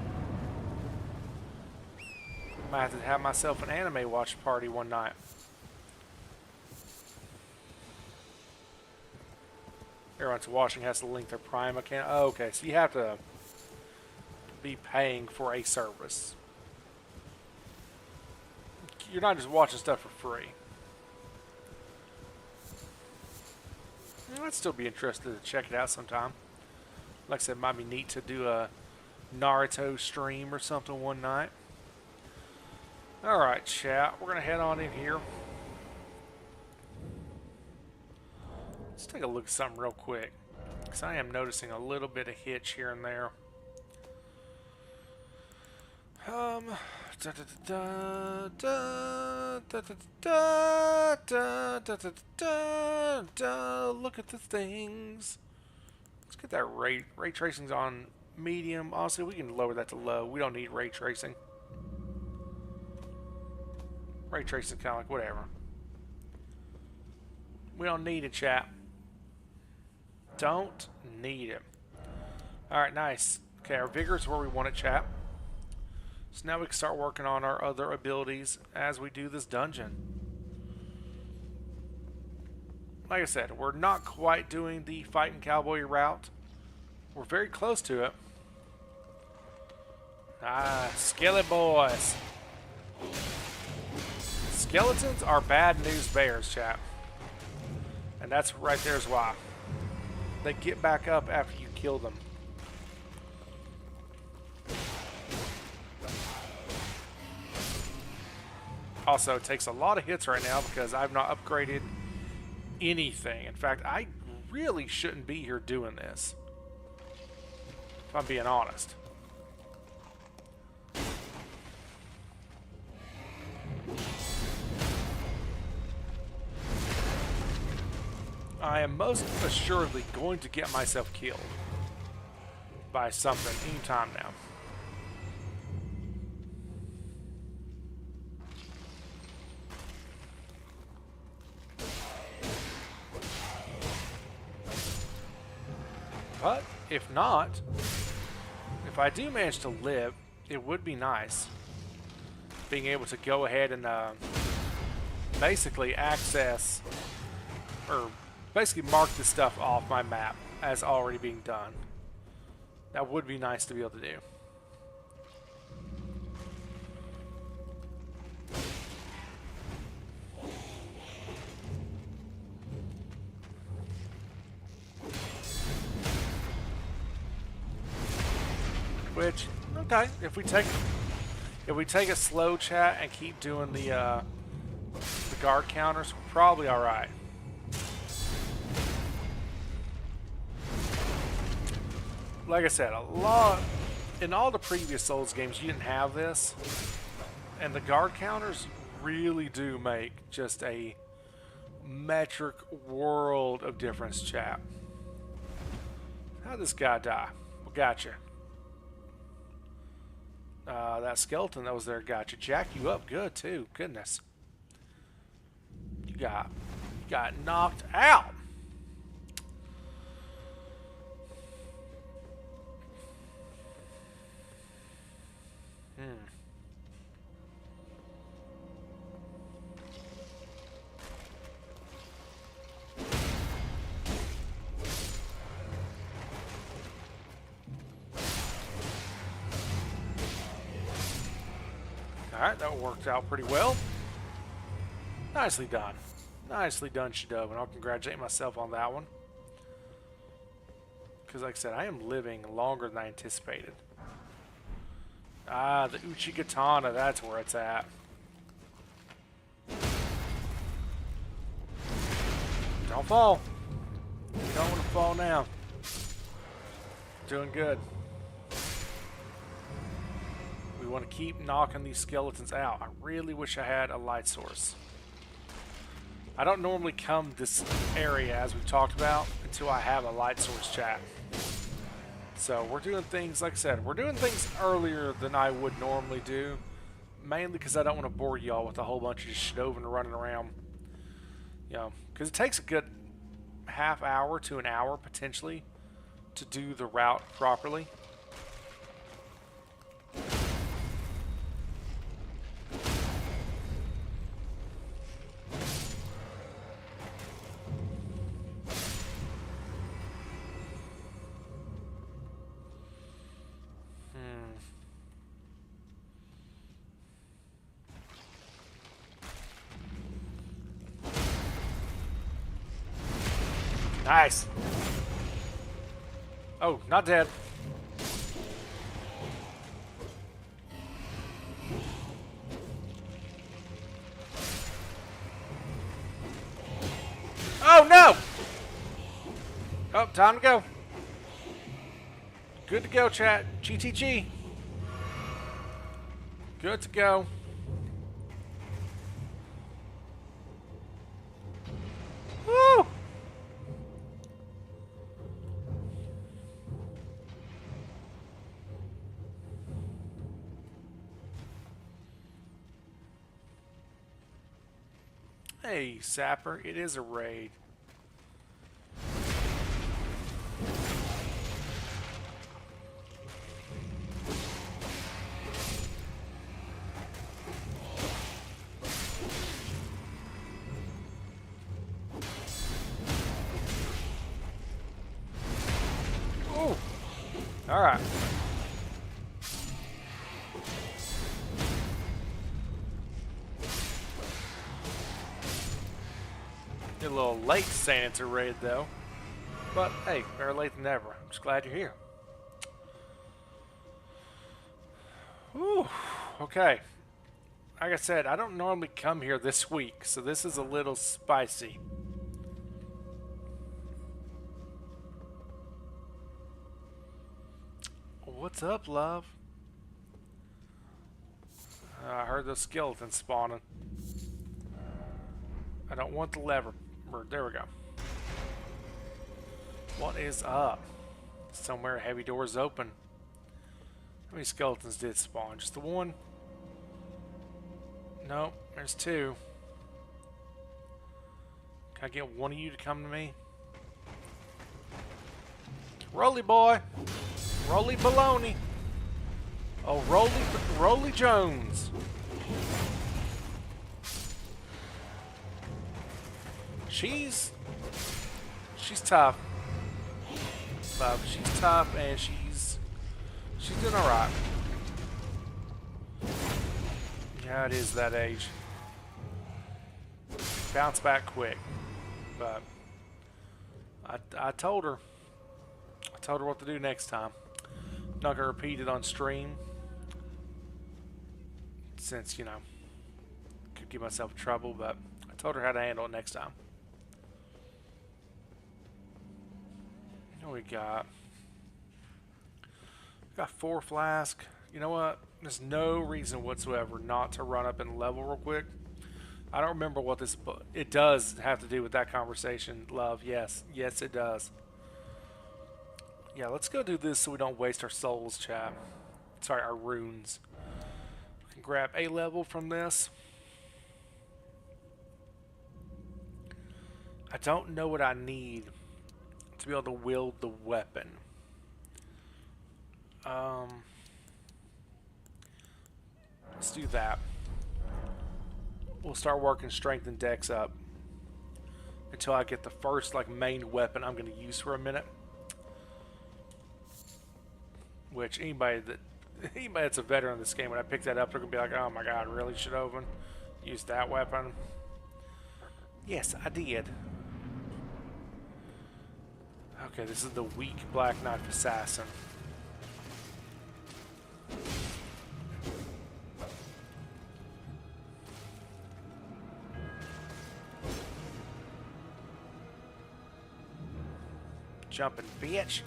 A: Might have to have myself an anime watch party one night. Everyone's watching has to link their Prime account. Oh, okay, so you have to be paying for a service. You're not just watching stuff for free. I'd still be interested to check it out sometime. Like I said, it might be neat to do a Naruto stream or something one night. Alright, chat. We're going to head on in here. Let's take a look at something real quick. Because I am noticing a little bit of hitch here and there. Look at the things. Let's get that ray tracing's on medium. Honestly, we can lower that to low. We don't need ray tracing. Ray tracing kind of like whatever. We don't need it, chat. Don't need it. Alright, nice. Okay, our vigor is where we want it, chat. So now we can start working on our other abilities as we do this dungeon. Like I said, we're not quite doing the fighting cowboy route. We're very close to it. Ah, skillet boys. Skeletons are bad news bears, chat. And that's right there's why. They get back up after you kill them. Also, it takes a lot of hits right now because I've not upgraded anything. In fact, I really shouldn't be here doing this, if I'm being honest. I am most assuredly going to get myself killed by something anytime now. But if not, if I do manage to live, it would be nice being able to go ahead and basically access, or basically mark this stuff off my map as already being done. That would be nice to be able to do. Which, okay, if we take a slow chat and keep doing the guard counters, we're probably all right. Like I said, in all the previous Souls games, you didn't have this, and the guard counters really do make just a metric world of difference, chat. How'd this guy die? Well, gotcha. That skeleton that was there got you. Jacked you up good too. Goodness. You got knocked out. Alright, that worked out pretty well. Nicely done. Nicely done, Shadov, and I'll congratulate myself on that one. Because like I said, I am living longer than I anticipated. Ah, the Uchigatana, that's where it's at. Don't fall. You don't want to fall now. Doing good. We want to keep knocking these skeletons out. I really wish I had a light source. I don't normally come this area, as we've talked about, until I have a light source, chat. So we're doing things, like I said, we're doing things earlier than I would normally do. Mainly because I don't want to bore y'all with a whole bunch of just schnoving and running around. You know, because it takes a good half hour to an hour, potentially, to do the route properly. Nice. Oh, not dead. Oh, no! Oh, time to go. Good to go, chat. GTG. Good to go. Woo! Hey, Sapper, it is a raid. Oh, all right. You're a little late saying it's a raid, though. But, hey, better late than never. I'm just glad you're here. Whew. Okay. Like I said, I don't normally come here this week, so this is a little spicy. What's up, love? I heard those skeletons spawning. I don't want the lever. There we go. What is up? Somewhere heavy doors open. How many skeletons did spawn? Just the one? Nope, there's two. Can I get one of you to come to me? Rolly boy! Rolly baloney! Oh, Rolly Jones! She's tough. Love, she's tough and she's doing alright. Yeah, it is that age. Bounce back quick. But I told her what to do next time. Not gonna repeat it on stream. Since, you know, could give myself trouble, but I told her how to handle it next time. What we got? Got 4 flasks. You know what? There's no reason whatsoever not to run up and level real quick. I don't remember what this... It does have to do with that conversation, love. Yes. Yes, it does. Yeah, let's go do this so we don't waste our souls, chat. Sorry, our runes. We can grab a level from this. I don't know what I need to be able to wield the weapon. Let's do that. We'll start working strength and dex up until I get the first like main weapon I'm going to use for a minute. Which anybody that's a veteran of this game, when I pick that up, they're going to be like, oh my god, really? Should have used that weapon? Yes, I did. Okay, this is the weak Black Knife Assassin. Jumping bitch.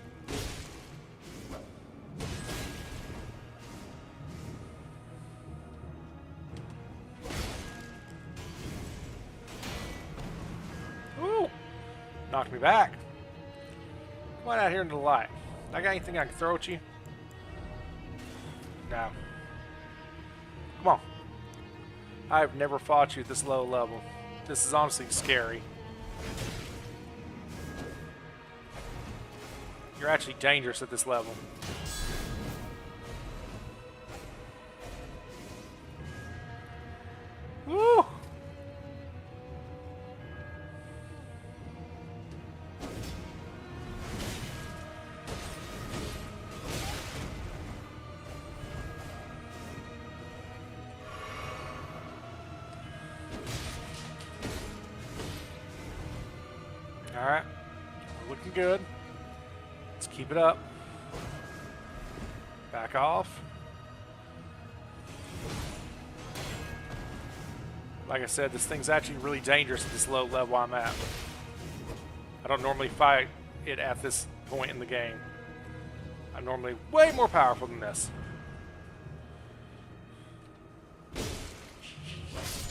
A: me back. Come on out here into the light. I got anything I can throw at you? No. Come on. I've never fought you at this low level. This is honestly scary. You're actually dangerous at this level. Woo! Alright. We're looking good. Let's keep it up. Back off. Like I said, this thing's actually really dangerous at this low level I'm at. I don't normally fight it at this point in the game. I'm normally way more powerful than this.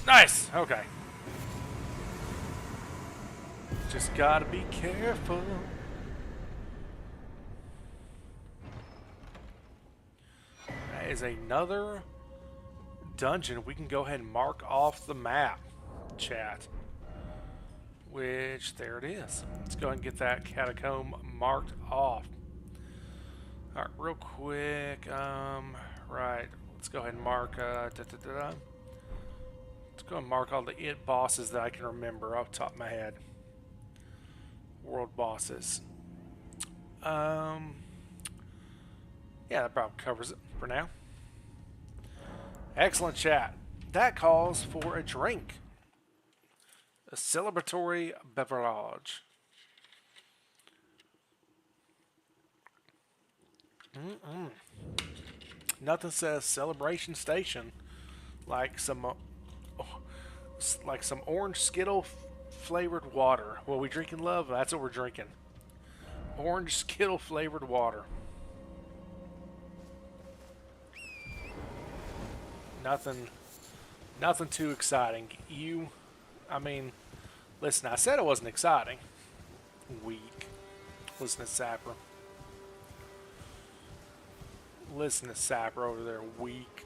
A: Nice! Okay. Just gotta be careful. That is another dungeon we can go ahead and mark off the map, chat. Which, there it is. Let's go ahead and get that catacomb marked off. Alright, real quick. Right. Let's go ahead and mark. Let's go ahead and mark all the it bosses that I can remember off the top of my head. World bosses. Yeah, that probably covers it for now. Excellent chat. That calls for a drink. A celebratory beverage. Nothing says celebration station like some orange Skittle flavored water. What we drinking, love? That's what we're drinking. Orange Skittle flavored water. Nothing too exciting. I mean, listen, I said it wasn't exciting. Weak. Listen to Sapper. Listen to Sapper over there, weak.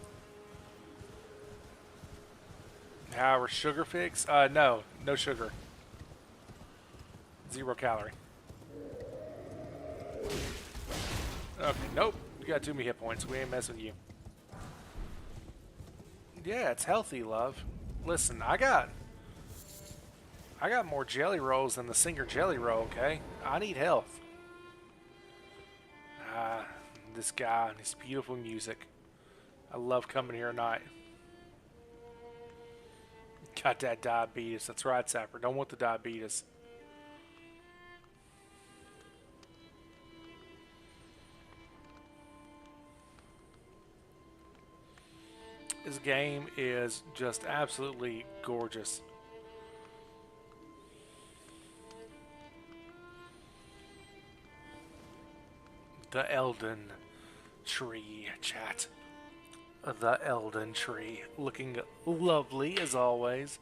A: However, sugar fix? No sugar. 0 calorie. Okay, nope. You got too many hit points. We ain't messing with you. Yeah, it's healthy, love. Listen, I got more jelly rolls than the Singer Jelly Roll, okay? I need health. This guy and his beautiful music. I love coming here at night. Got that diabetes. That's right, Sapper. Don't want the diabetes. This game is just absolutely gorgeous. The Elden Tree, chat. The Elden Tree. Looking lovely as always.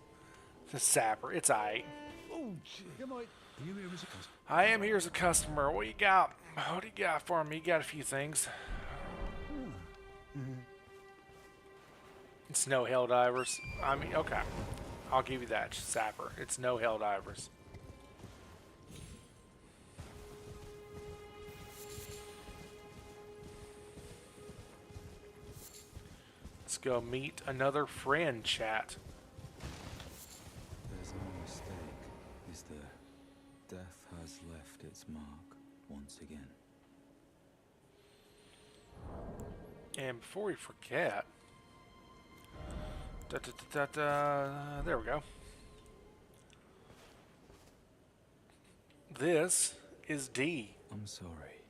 A: The Sapper. It's aight.
E: Oh, am I here as a customer?
A: I am here as a customer. What you got? What do you got for me? You got a few things. It's no Helldivers. I mean, okay. I'll give you that, Sapper. It's no Helldivers. Let's go meet another friend, chat.
H: There's no mistake, is there? Death has left its mark once again.
A: And before we forget... there we go. This is D.
H: I'm sorry.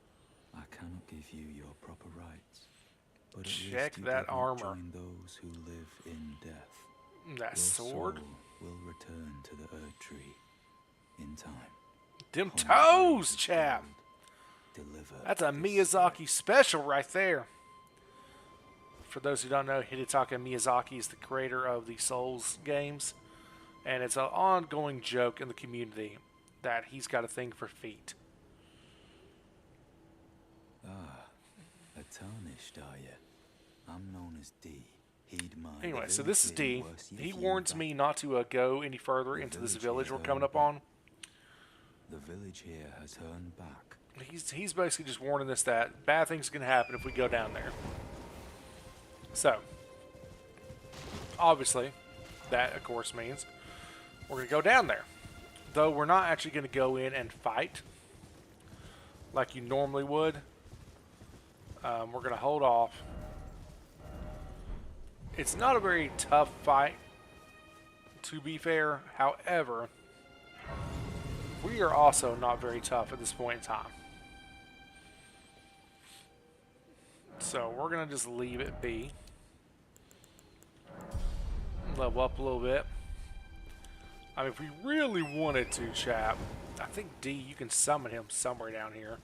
H: I cannot give you your proper rights. But
A: check that armor.
H: Join those who live in death.
A: That
H: your
A: sword
H: soul will return to the Earth Tree in time.
A: Them toes, chap.
H: Deliver.
A: That's a Miyazaki special right there. For those who don't know, Hidetaka Miyazaki is the creator of the Souls games, and it's an ongoing joke in the community that he's got a thing for feet.
H: Ah, a tarnished, are you? I'm known as D. Heed my
A: Anyway, so this is D. He warns me not to go any further into this village we're coming up on.
H: The village here has turned back.
A: He's basically just warning us that bad things are going to happen if we go down there. So, obviously, that of course means we're going to go down there. Though we're not actually going to go in and fight like you normally would. We're going to hold off. It's not a very tough fight, to be fair. However, we are also not very tough at this point in time. So we're going to just leave it be. Level up a little bit. I mean, if we really wanted to, chap, I think D, you can summon him somewhere down here.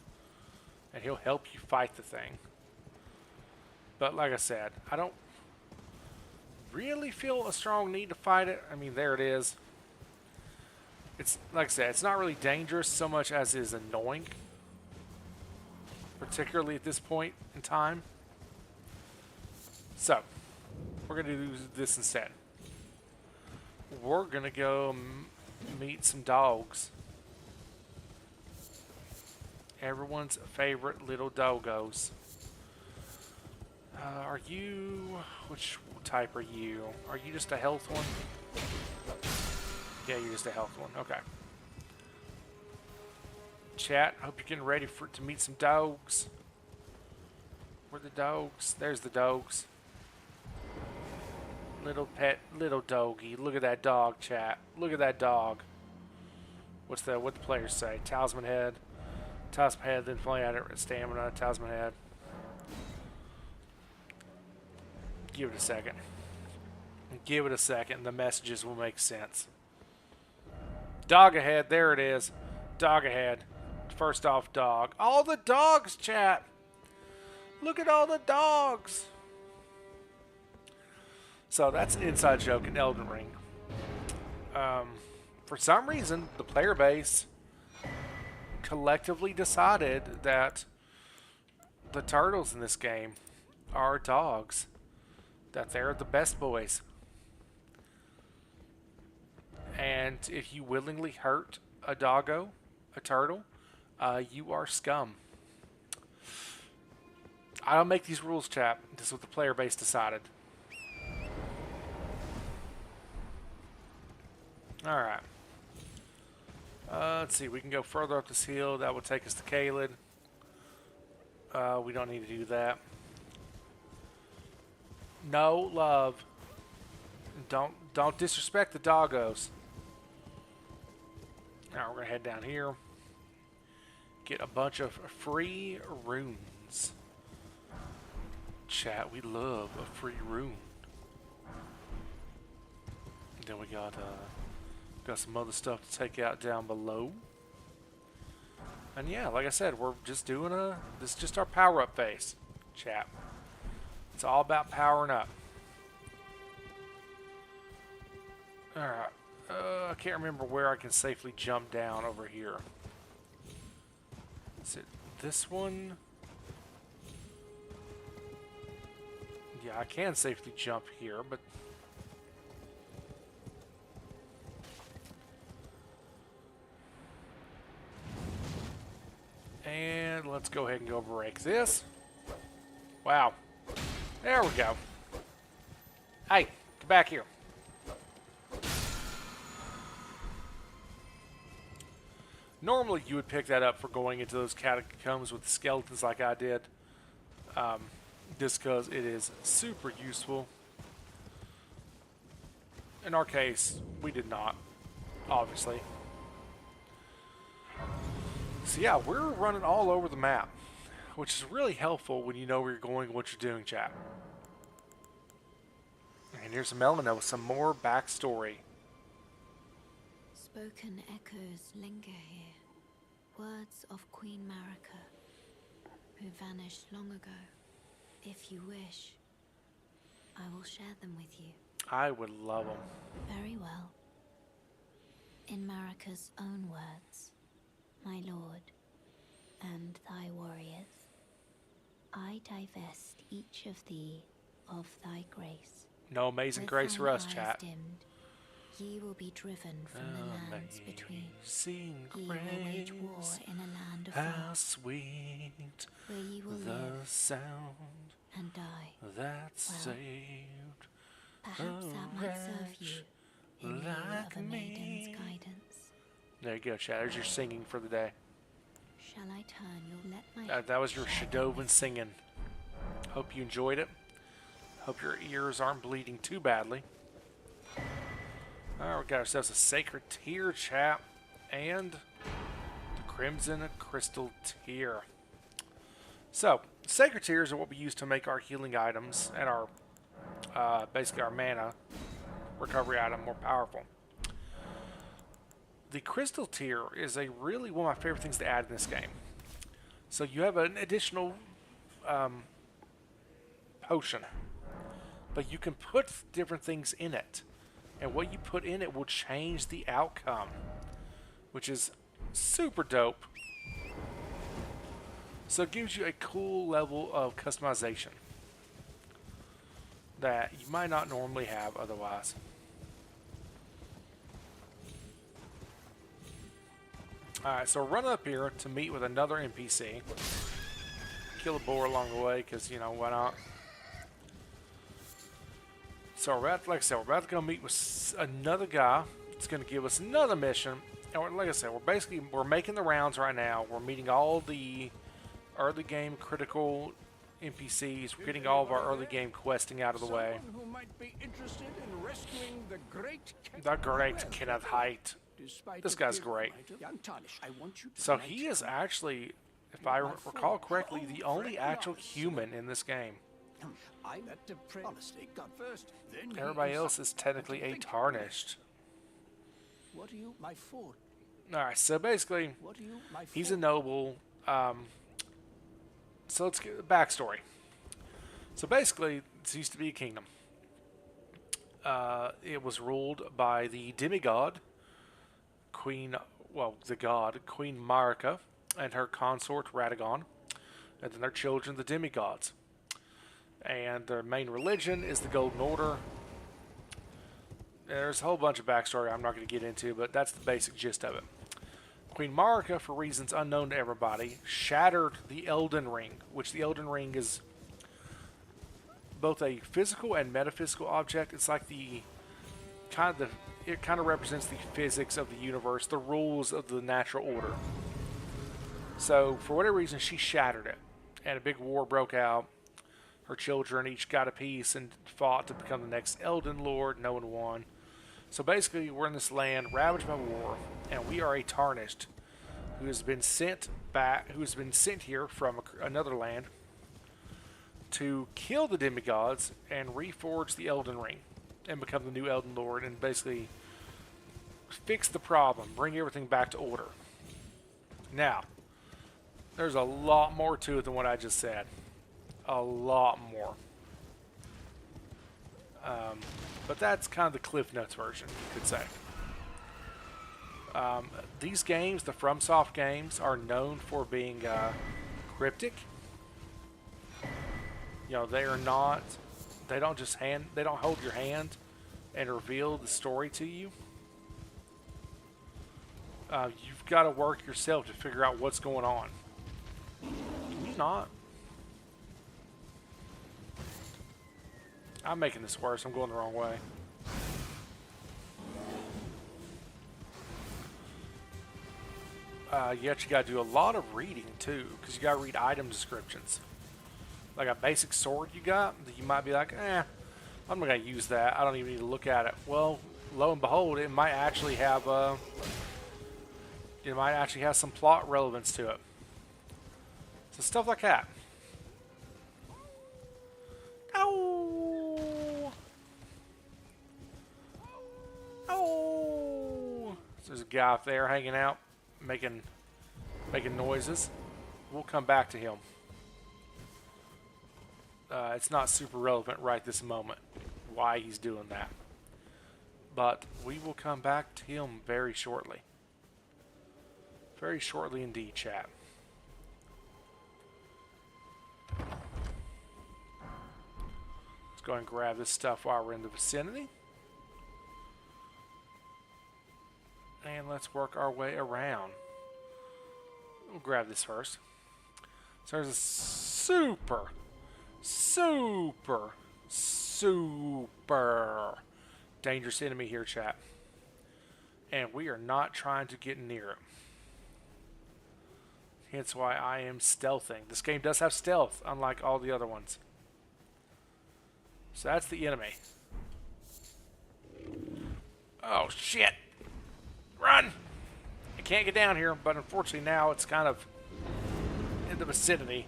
A: And he'll help you fight the thing. But like I said, I don't really feel a strong need to fight it. I mean, there it is. It's, like I said, it's not really dangerous so much as it is annoying. Particularly at this point in time. So, we're going to do this instead. We're going to go meet some dogs. Everyone's favorite little doggos. Are you... Which type are you? Are you just a health one? Yeah, you're just a health one. Okay. Chat, I hope you're getting ready to meet some dogs. Where are the dogs? There's the dogs. Little pet, little doggy. Look at that dog, chat. Look at that dog. What the players say? Talisman head. Talisman head, then fly at it. Stamina, talisman head. Give it a second. Give it a second. The messages will make sense. Dog ahead. There it is. Dog ahead. First off, dog. All the dogs, chat. Look at all the dogs. So that's an inside joke in Elden Ring. For some reason, the player base collectively decided that the turtles in this game are dogs. That they're the best boys. And if you willingly hurt a doggo, a turtle, you are scum. I don't make these rules, chap. This is what the player base decided. Alright. Let's see. We can go further up this hill. That will take us to Caelid. We don't need to do that. No, love. Don't disrespect the doggos. Alright, we're going to head down here. Get a bunch of free runes. Chat, we love a free rune. Then we got some other stuff to take out down below. And yeah, like I said, we're just doing this is just our power up phase, chat. It's all about powering up. Alright. I can't remember where I can safely jump down over here. Is it this one? Yeah, I can safely jump here, but... And let's go ahead and go break this. Wow. There we go. Hey, get back here. Normally you would pick that up for going into those catacombs with the skeletons like I did. Just because it is super useful. In our case, we did not, obviously. So yeah, we're running all over the map, which is really helpful when you know where you're going and what you're doing, chat. And here's Melina with some more backstory.
C: Spoken echoes linger here. Words of Queen Marika, who vanished long ago. If you wish, I will share them with you.
A: I would love them.
C: Very well. In Marika's own words, my lord, and thy warriors, I divest each of thee of thy grace.
A: No amazing
C: With
A: grace for
C: thine
A: us,
C: eyes
A: chat.
C: dimmed, ye will be driven from the lands between.
A: Amazing
C: Ye will wage war
A: grace,
C: in a land of
A: how
C: frost,
A: sweet
C: where ye will
A: the
C: live
A: sound
C: and die.
A: that
C: Well,
A: saved
C: Perhaps that might serve you in lieu
A: like
C: of a maiden's
A: me.
C: guidance.
A: There you go, chat. There's your singing for the day.
C: Shall I turn your let my
A: That was your
C: shadow
A: Shadowvan
C: with-
A: singing. Hope you enjoyed it. Hope your ears aren't bleeding too badly. Alright, we got ourselves a Sacred Tear, chat. And the Crimson Crystal Tear. So, Sacred Tears are what we use to make our healing items and our, basically our mana recovery item more powerful. The Crystal Tear is really one of my favorite things to add in this game. So you have an additional potion, but you can put different things in it, and what you put in it will change the outcome, which is super dope. So it gives you a cool level of customization that you might not normally have otherwise. Alright, so we're running up here to meet with another NPC. Kill a boar along the way, because, you know, why not? So we're about, like I said, we're about to go meet with another guy. It's going to give us another mission. And like I said, we're making the rounds right now. We're meeting all the early game critical NPCs. We're getting all of our early game questing out of the way.
E: Someone who might be interested in rescuing the great
A: Kenneth Height. This guy's great.
E: Young Tarnish, I want you to
A: So he is actually, if I recall correctly, the only actual human in this game.
E: I let the honestly God first. Then
A: Everybody else is technically a tarnished.
E: What are you, my fort?
A: Alright, so basically,
E: What are you, my fort?
A: he's a noble. So let's get the backstory. So basically, this used to be a kingdom. It was ruled by the demigod, Queen Marika, and her consort Radagon, and then their children, the demigods. And their main religion is the Golden Order. There's a whole bunch of backstory I'm not going to get into, but that's the basic gist of it. Queen Marika, for reasons unknown to everybody, shattered the Elden Ring, which the Elden Ring is both a physical and metaphysical object. It's like it kind of represents the physics of the universe, the rules of the natural order. So, for whatever reason, she shattered it, and a big war broke out. Her children each got a piece and fought to become the next Elden Lord. No one won. So basically, we're in this land ravaged by war, and we are a tarnished who has been sent here from another land to kill the demigods and reforge the Elden Ring and become the new Elden Lord and basically fix the problem, bring everything back to order. Now, there's a lot more to it than what I just said. A lot more. But that's kind of the Cliff Notes version, you could say. These games, the FromSoft games, are known for being cryptic. You know, they don't hold your hand and reveal the story to you. You've got to work yourself to figure out what's going on. Can you not? I'm making this worse. I'm going the wrong way. You actually got to do a lot of reading too, because you got to read item descriptions. Like a basic sword you got, that you might be like, I'm not going to use that. I don't even need to look at it. Well, lo and behold, it might actually have some plot relevance to it. So stuff like that. Ow! Ow! So there's a guy up there hanging out, making noises. We'll come back to him. It's not super relevant right this moment why he's doing that. But we will come back to him very shortly. Very shortly indeed, chat. Let's go and grab this stuff while we're in the vicinity. And let's work our way around. We'll grab this first. So there's a super dangerous enemy here, chat. And we are not trying to get near it. Hence why I am stealthing. This game does have stealth, unlike all the other ones. So that's the enemy. Oh, shit! Run! I can't get down here, but unfortunately now it's kind of in the vicinity.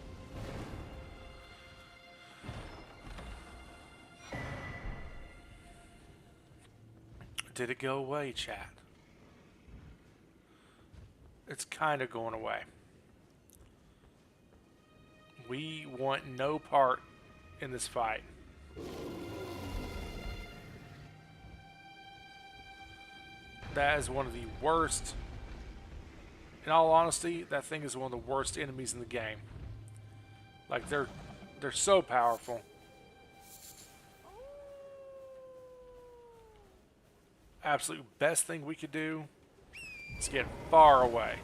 A: Did it go away, chat? It's kind of going away. We want no part in this fight. That is one of the worst. In all honesty, that thing is one of the worst enemies in the game. Like, they're so powerful. Absolute best thing we could do is get far away.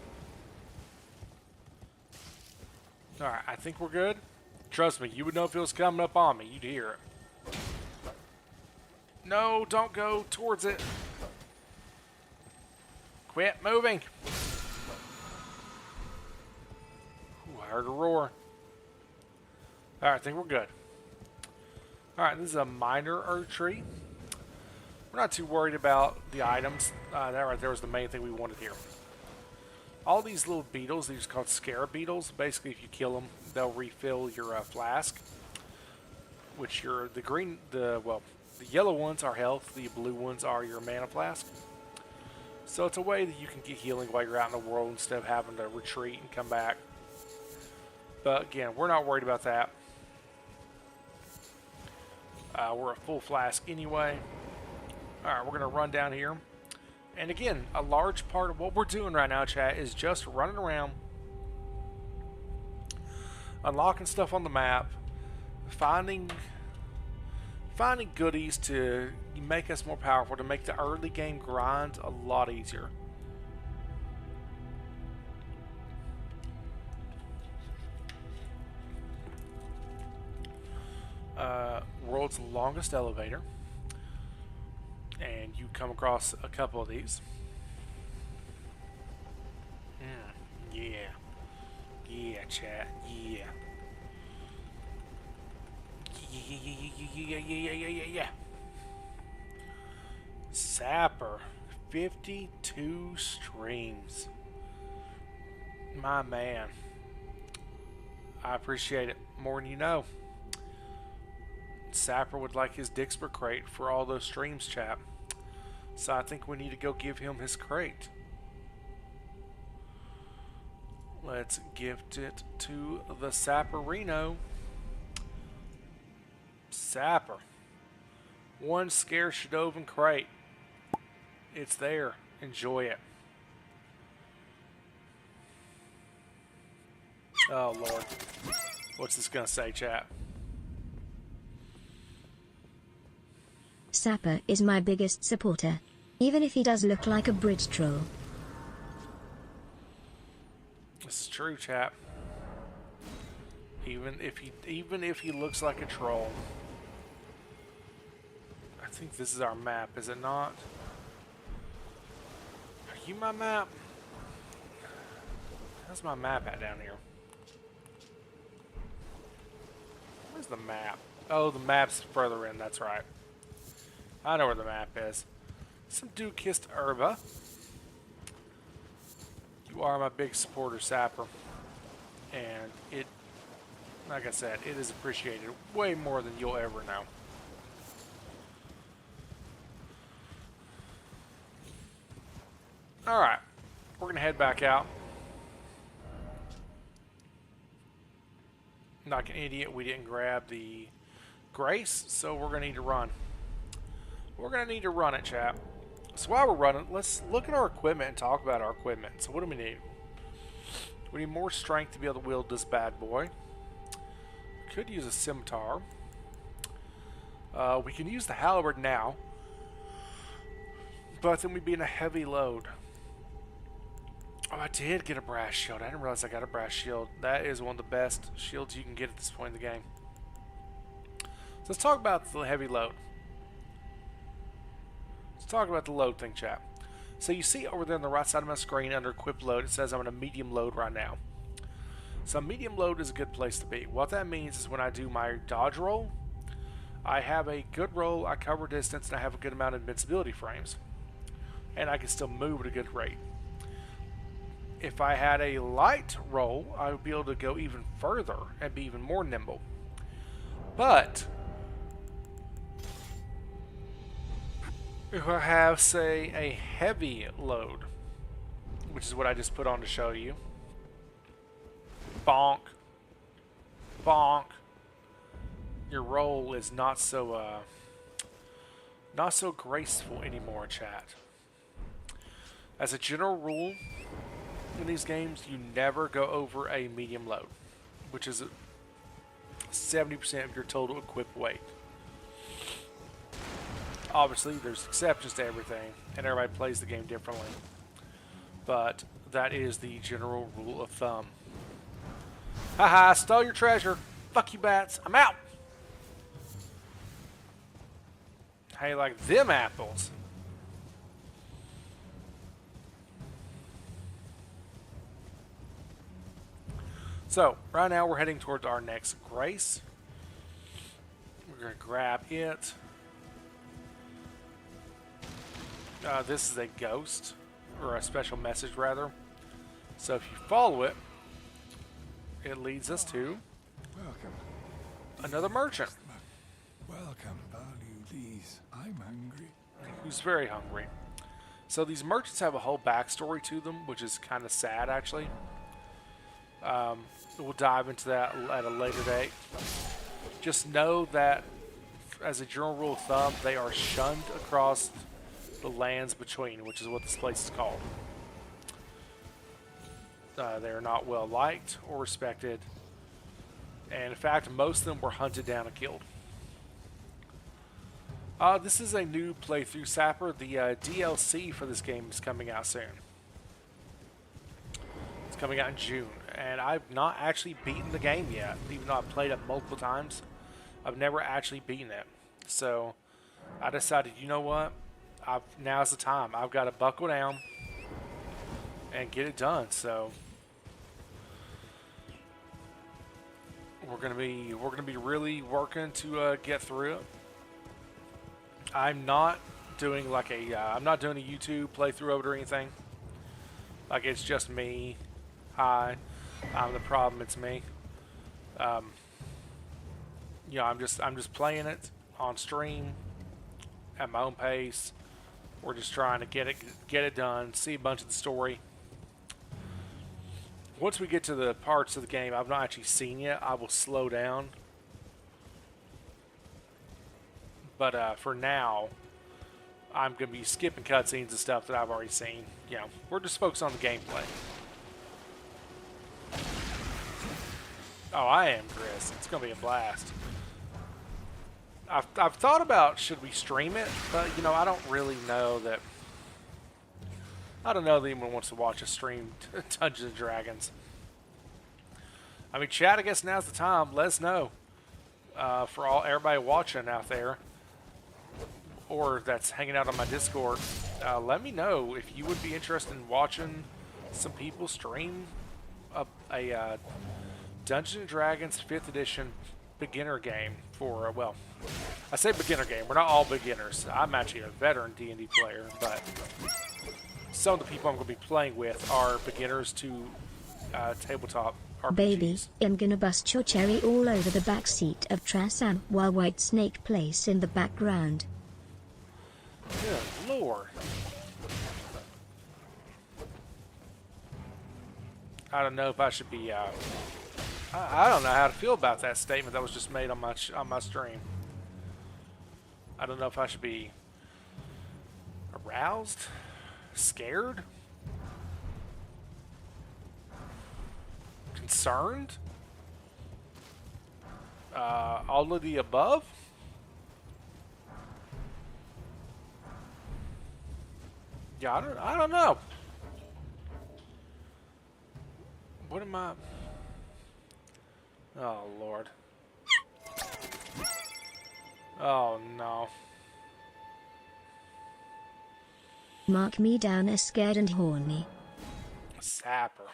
A: Alright, I think we're good. Trust me, you would know if it was coming up on me. You'd hear it. No, don't go towards it. Quit moving. Ooh, I heard a roar. Alright, I think we're good. Alright, this is a minor Erd tree. We're not too worried about the items. That right there was the main thing we wanted here. All these little beetles, these are called scarab beetles. Basically, if you kill them, they'll refill your flask. Which the yellow ones are health, the blue ones are your mana flask. So it's a way that you can get healing while you're out in the world instead of having to retreat and come back. But again, we're not worried about that. We're at full flask anyway. Alright, we're going to run down here. And again, a large part of what we're doing right now, chat, is just running around, unlocking stuff on the map, finding goodies to make us more powerful, to make the early game grind a lot easier. World's longest elevator. And you come across a couple of these. Yeah. Yeah, chat. Yeah. Yeah. Sapper. 52 streams. My man. I appreciate it more than you know. Sapper would like his Dixper crate for all those streams, chap. So I think we need to go give him his crate. Let's gift it to the Sapperino. Sapper. One scarce Shadovan crate. It's there. Enjoy it. Oh, Lord. What's this gonna say, chat?
G: Sapper is my biggest supporter, even if he does look like a bridge troll.
A: This is true, chap. Even if he looks like a troll. I think this is our map, is it not? Are you my map? How's my map at down here? Where's the map? Oh, the map's further in, that's right. I know where the map is. Some dude kissed Herba. You are my big supporter, Sapper. And it, like I said, it is appreciated way more than you'll ever know. Alright. We're going to head back out. Like an idiot, we didn't grab the Grace, so we're going to need to run. We're going to need to run it, chap. So while we're running, let's look at our equipment and talk about our equipment. So what do we need? We need more strength to be able to wield this bad boy. Could use a scimitar. We can use the halberd now, but then we'd be in a heavy load. Oh, I did get a brass shield. I didn't realize I got a brass shield. That is one of the best shields you can get at this point in the game. So let's talk about the heavy load. Let's talk about the load thing, chat. So you see over there on the right side of my screen under equip load, it says I'm in a medium load right now. So medium load is a good place to be. What that means is when I do my dodge roll, I have a good roll, I cover distance, and I have a good amount of invincibility frames. And I can still move at a good rate. If I had a light roll, I would be able to go even further and be even more nimble. But if I have, say, a heavy load, which is what I just put on to show you, bonk, bonk, your roll is not so graceful anymore, chat. As a general rule, in these games, you never go over a medium load, which is 70% of your total equipped weight. Obviously, there's exceptions to everything, and everybody plays the game differently. But that is the general rule of thumb. Haha, stole your treasure. Fuck you, bats. I'm out. How you like them apples? So, right now we're heading towards our next grace. We're going to grab it. This is a ghost, or a special message rather. So if you follow it, it leads us to
I: Welcome.
A: another merchant.
I: Welcome. Value these. I'm hungry.
A: Who's very hungry. So these merchants have a whole backstory to them, which is kind of sad actually. We'll dive into that at a later date. Just know that, as a general rule of thumb, they are shunned across the lands between, which is what this place is called. They are not well liked or respected, and in fact, most of them were hunted down and killed. This is a new playthrough sapper. The DLC for this game is coming out soon. It's coming out in June, and I've not actually beaten the game yet, even though I've played it multiple times. I've never actually beaten it, so I decided, you know what? Now's the time. I've got to buckle down and get it done. So we're gonna be really working to get through it. I'm not doing like I'm not doing a YouTube playthrough of it or anything. Like, it's just me. Hi, I'm the problem. It's me. You know, I'm just playing it on stream at my own pace. We're just trying to get it done, see a bunch of the story. Once we get to the parts of the game I've not actually seen yet, I will slow down. But for now, I'm going to be skipping cutscenes and stuff that I've already seen. You know, we're just focused on the gameplay. Oh, I am, Chris. It's going to be a blast. I've thought about, should we stream it? But, you know, I don't really know that... I don't know that anyone wants to watch a streamed Dungeons & Dragons. I mean, chat, I guess now's the time. Let us know. For everybody watching out there, or that's hanging out on my Discord, let me know if you would be interested in watching some people stream a Dungeons & Dragons 5th edition beginner game for, well, I say beginner game. We're not all beginners. I'm actually a veteran D&D player, but some of the people I'm going to be playing with are beginners to tabletop RPGs.
G: Baby, I'm gonna bust your cherry all over the backseat of Trasam while White Snake plays in the background.
A: Good Lord. I don't know if I should be, I don't know how to feel about that statement that was just made on my stream. I don't know if I should be Aroused? Scared? Concerned? All of the above? Yeah, I don't know. What am I? Oh, Lord. Oh, no.
G: Mark me down as scared and horny.
A: Sapper.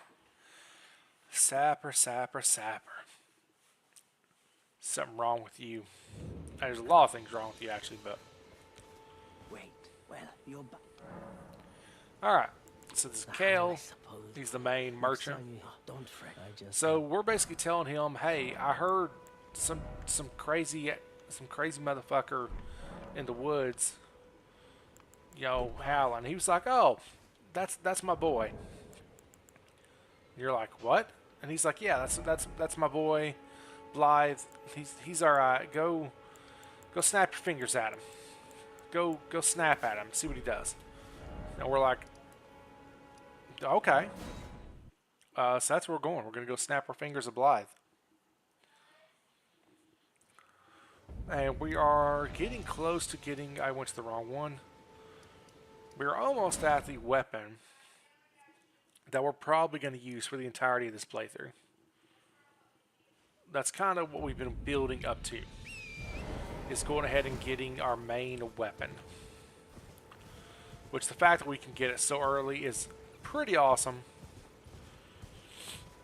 A: Sapper, sapper, sapper. Something wrong with you. There's a lot of things wrong with you, actually, but...
D: Wait, well, you're back.
A: Alright, so this is Kale. He's the main merchant.
D: Don't fret.
A: So we're basically telling him, hey, I heard some crazy motherfucker in the woods, you know, howling. He was like, oh, that's my boy. And you're like, what? And he's like, yeah, that's my boy, Blythe. He's alright. Go snap your fingers at him. Go snap at him. See what he does. And we're like, okay. So that's where we're going. We're going to go snap our fingers at Blythe. And we are getting close to getting... I went to the wrong one. We're almost at the weapon that we're probably going to use for the entirety of this playthrough. That's kind of what we've been building up to. Is going ahead and getting our main weapon. Which the fact that we can get it so early is pretty awesome.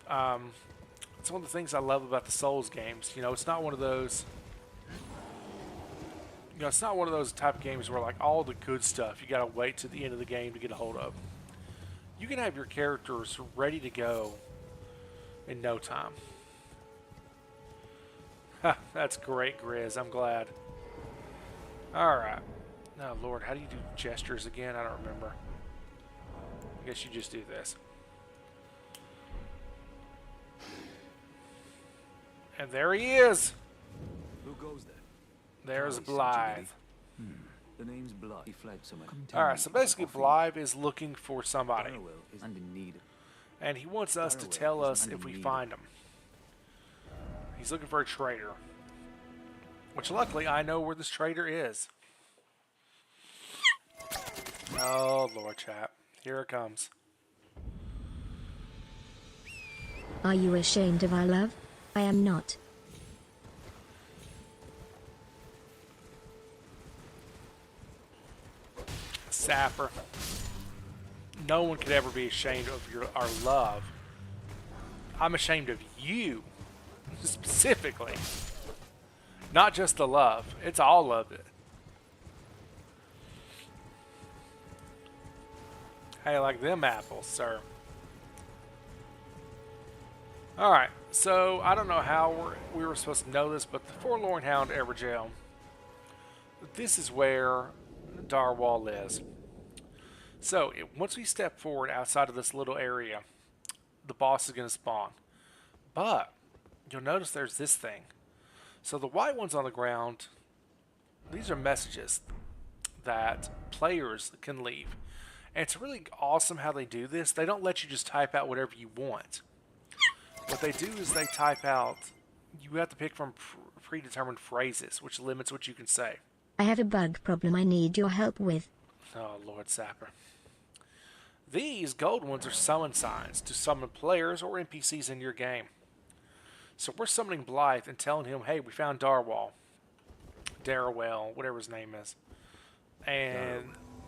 A: It's one of the things I love about the Souls games. You know, it's not one of those... You know, it's not one of those type of games where, like, all the good stuff you gotta wait to the end of the game to get a hold of. You can have your characters ready to go in no time. Ha, that's great, Grizz. I'm glad. Alright. Oh, Lord, how do you do gestures again? I don't remember. I guess you just do this. And there he is!
E: Who goes there?
A: There's Blythe.
E: The name's Blood. He fled somewhere.
A: Alright, so basically Blythe is looking for somebody.
E: Darrowell is in need.
A: And he wants us to tell us if we find him. He's looking for a traitor. Which luckily I know where this traitor is. Oh Lord, chat. Here it comes.
G: Are you ashamed of our love? I am not.
A: Sapper. No one could ever be ashamed of our love. I'm ashamed of you. Specifically. Not just the love. It's all of it. Hey, like them apples, sir. Alright, so I don't know how we were supposed to know this, but the Forlorn Hound Everjail, this is where Darwall is. So, once we step forward outside of this little area, the boss is going to spawn. But, you'll notice there's this thing. So the white ones on the ground, these are messages that players can leave. And it's really awesome how they do this. They don't let you just type out whatever you want. What they do is they type out, you have to pick from predetermined phrases, which limits what you can say.
G: I have a bug problem I need your help with.
A: Oh, Lord Sapper. These gold ones are summon signs to summon players or NPCs in your game. So we're summoning Blythe and telling him, hey, we found Darwall. Darrowell, whatever his name is. And,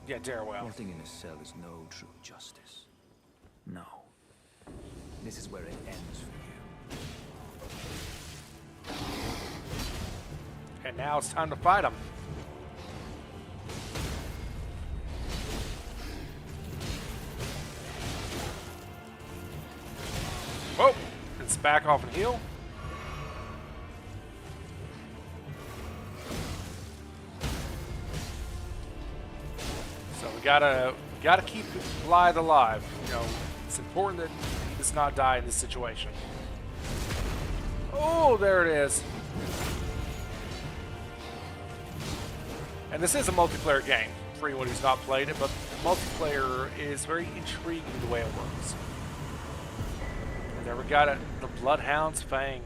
A: yeah, Darrowell.
E: Rotting in a cell is no true justice. No. This is where it ends for you.
A: And now it's time to fight him. Whoa! Let's back off and heal. So we gotta keep Blythe alive. You know, it's important that he does not die in this situation. Oh, there it is. And this is a multiplayer game. for anyone who's not played it, but multiplayer is very intriguing the way it works. And there we got it, the Bloodhound's Fang.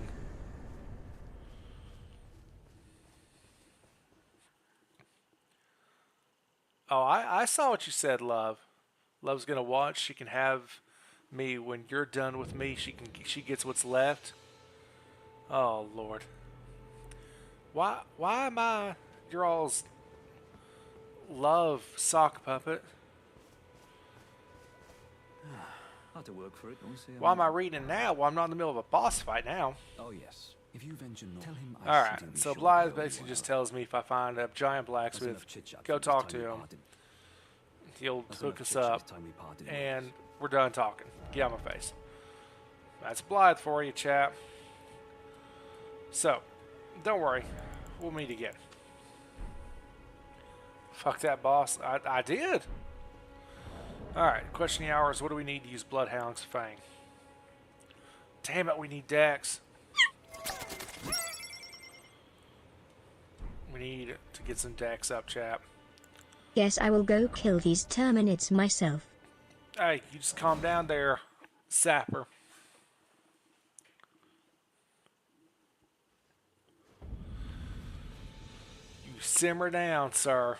A: Oh, I saw what you said, Love. Love's gonna watch. She can have me when you're done with me. She gets what's left. Oh Lord. Why am I your all's love sock puppet?
H: Had to work for it, don't say.
A: Why am I reading now? Well, I'm not in the middle of a boss fight now.
H: Oh yes. If you venture north, tell him.
A: Alright, so Blythe basically just tells me if I find a giant blacksmith, go talk to him. He'll hook us up, and we're done talking. Get out of my face. That's Blythe for you, chap. So, don't worry. We'll meet again. Fuck that boss. I did. Alright, question of the hour is what do we need to use Bloodhound's Fang? Damn it, we need Dex. We need to get some Dex up, chap.
G: Yes, I will go kill these Terminids myself.
A: Hey, you just calm down there, Sapper. You simmer down, sir.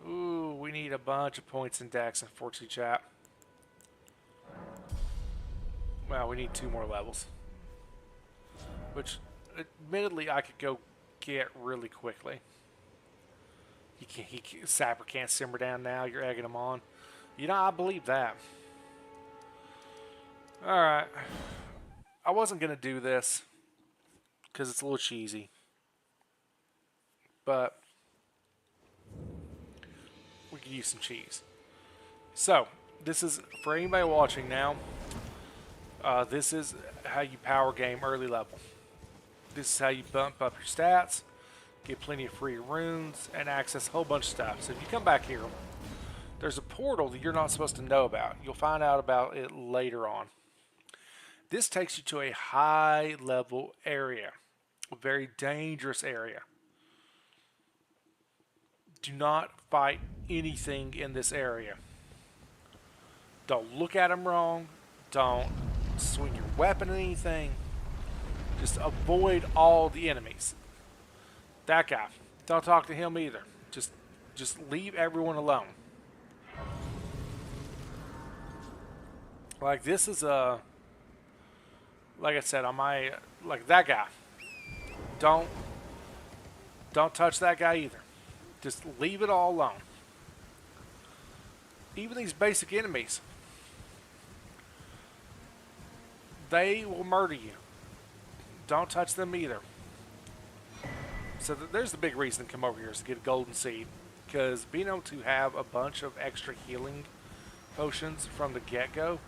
A: Ooh, we need a bunch of points in Dex, unfortunately, chap. Well, we need 2 more levels. Which, admittedly, I could go get really quickly. Sapper can't simmer down now. You're egging him on. You know, I believe that. Alright. I wasn't going to do this because it's a little cheesy. But we could use some cheese. So, this is, for anybody watching now, this is how you power game early level. This is how you bump up your stats, get plenty of free runes, and access a whole bunch of stuff. So if you come back here, there's a portal that you're not supposed to know about. You'll find out about it later on. This takes you to a high level area, a very dangerous area. Do not fight anything in this area. Don't look at them wrong. Don't swing your weapon at anything. Just avoid all the enemies. That guy. Don't talk to him either. Just leave everyone alone. Like this is a, like I said, on my, like that guy. Don't touch that guy either. Just leave it all alone. Even these basic enemies, they will murder you. Don't touch them either. So there's the big reason to come over here is to get a golden seed. Because being able to have a bunch of extra healing potions from the get-go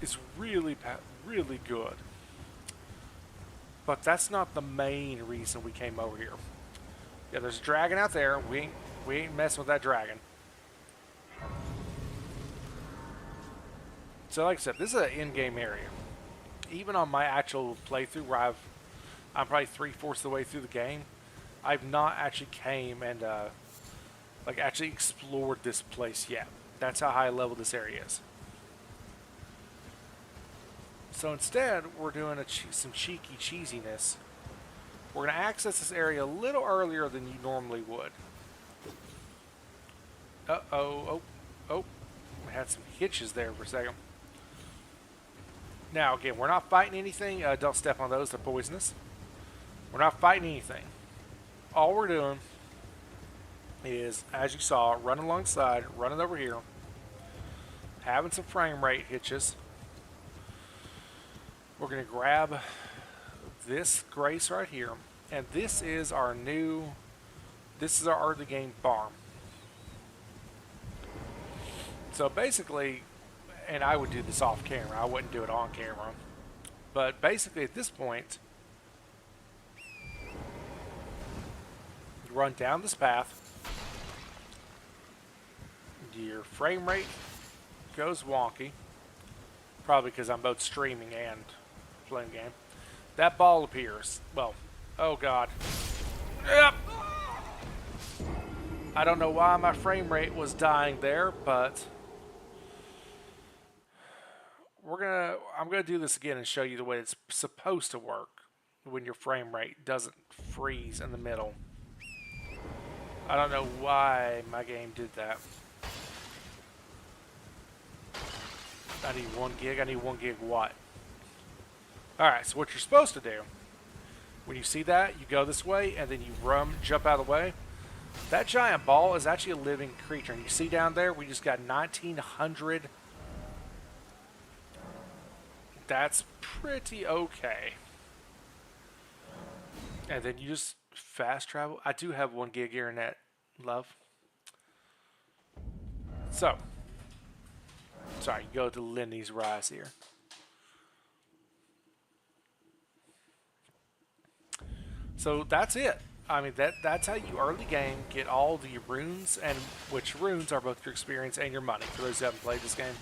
A: is really, really good. But that's not the main reason we came over here. Yeah, there's a dragon out there. We ain't messing with that dragon. So like I said, this is an in-game area. Even on my actual playthrough where I'm probably 3/4 of the way through the game, I've not actually came and like actually explored this place yet. That's how high level this area is. So instead, we're doing some cheeky cheesiness. We're going to access this area a little earlier than you normally would. Uh-oh. Oh. We had some hitches there for a second. Now, again, we're not fighting anything. Don't step on those. They're poisonous. We're not fighting anything. All we're doing is, as you saw, running alongside, running over here, having some frame rate hitches. We're going to grab this grace right here, and this is our early game farm. So basically, and I would do this off camera, I wouldn't do it on camera, but basically at this point, you run down this path, your frame rate goes wonky, probably because I'm both streaming and playing the game. That ball appears. Well, Oh god. Yep. I don't know why my frame rate was dying there, but I'm gonna do this again and show you the way it's supposed to work when your frame rate doesn't freeze in the middle. I don't know why my game did that. I need 1 gig. I need 1 gig what? Alright, so what you're supposed to do, when you see that, you go this way, and then you jump out of the way. That giant ball is actually a living creature. And you see down there, we just got 1,900. That's pretty okay. And then you just fast travel. I do have 1 gig internet, love. So, sorry, you go to Lenny's Rise here. So that's it. I mean, that's how you early game get all the runes, and which runes are both your experience and your money, for those who haven't played this game.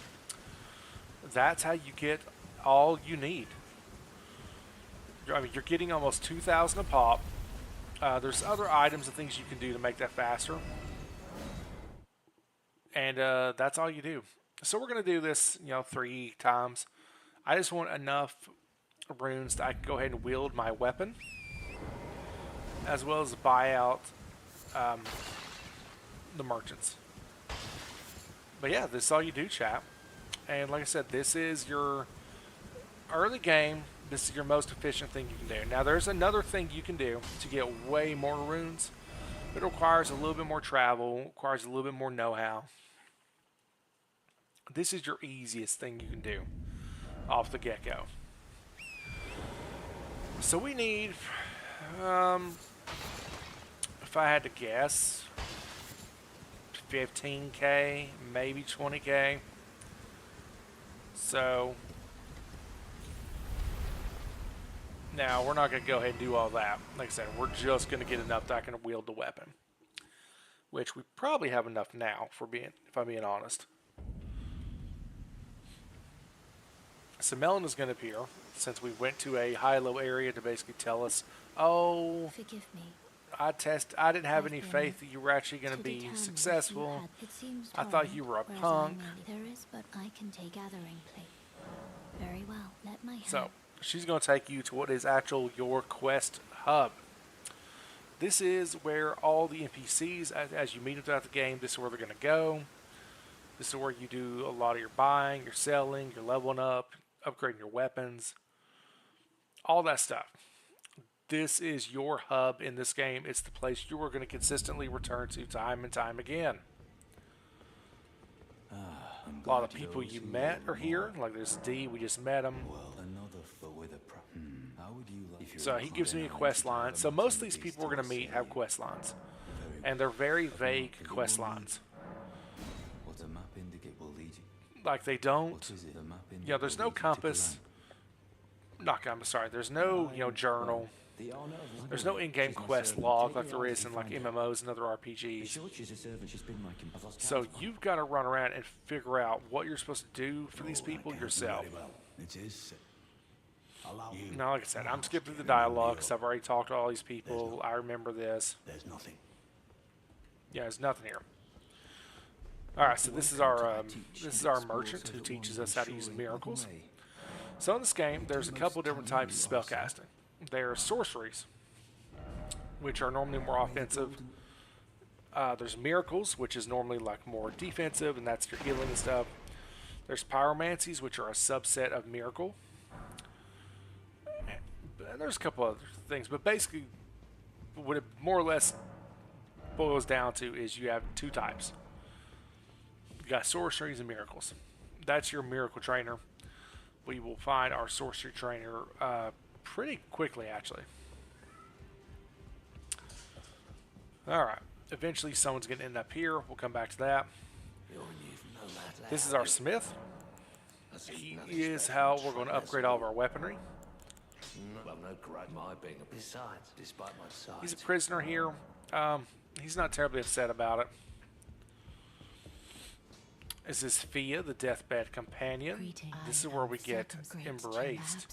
A: That's how you get all you need. I mean, you're getting almost 2,000 a pop. There's other items and things you can do to make that faster. And that's all you do. So we're going to do this, 3 times. I just want enough runes that I can go ahead and wield my weapon, as well as buy out the merchants. But yeah, this is all you do, chat. And like I said, this is your early game. This is your most efficient thing you can do. Now, there's another thing you can do to get way more runes. It requires a little bit more travel, requires a little bit more know-how. This is your easiest thing you can do off the get-go. So we need, if I had to guess, 15k, maybe 20k. So now we're not going to go ahead and do all that. Like I said, we're just going to get enough that I can wield the weapon, which we probably have enough now, if I'm being honest. So Melon is going to appear, since we went to a high-low area to basically tell us, oh,
C: Forgive me.
A: I didn't have any faith that you were actually going to be successful. I thought you were a punk.
C: There is, but I can take gathering place. Very well. Let my hand.
A: So she's going to take you to what is actual your quest hub. This is where all the NPCs, as you meet them throughout the game, this is where they're going to go. This is where you do a lot of your buying, your selling, your leveling up, upgrading your weapons, all that stuff. This is your hub in this game. It's the place you are going to consistently return to time and time again. A lot of people you met are here. Like there's D, we just met him. So he gives me a quest line. So most of these people we're going to meet have quest lines. And they're very vague quest lines. Like they don't, there's no compass. Not compass, sorry. There's no, journal. There's no in-game quest log like there is in like MMOs and other RPGs. So you've got to run around and figure out what you're supposed to do for these people yourself. Now, like I said, I'm skipping through the dialogue because I've already talked to all these people. I remember this.
E: There's nothing.
A: Yeah, there's nothing here. All right, so this is our merchant who teaches us how to use miracles. So in this game, there's a couple different types of spellcasting. There are sorceries, which are normally more offensive. There's miracles, which is normally like more defensive, and that's your healing and stuff. There's pyromancies, which are a subset of miracle. And there's a couple other things, but basically, what it more or less boils down to is you have 2 types. You got sorceries and miracles. That's your miracle trainer. We will find our sorcery trainer pretty quickly, actually. Alright. Eventually, someone's going to end up here. We'll come back to that. This is our smith. He is how we're going to upgrade all of our weaponry. He's a prisoner here. He's not terribly upset about it. This is Fia, the deathbed companion. This is where we get embraced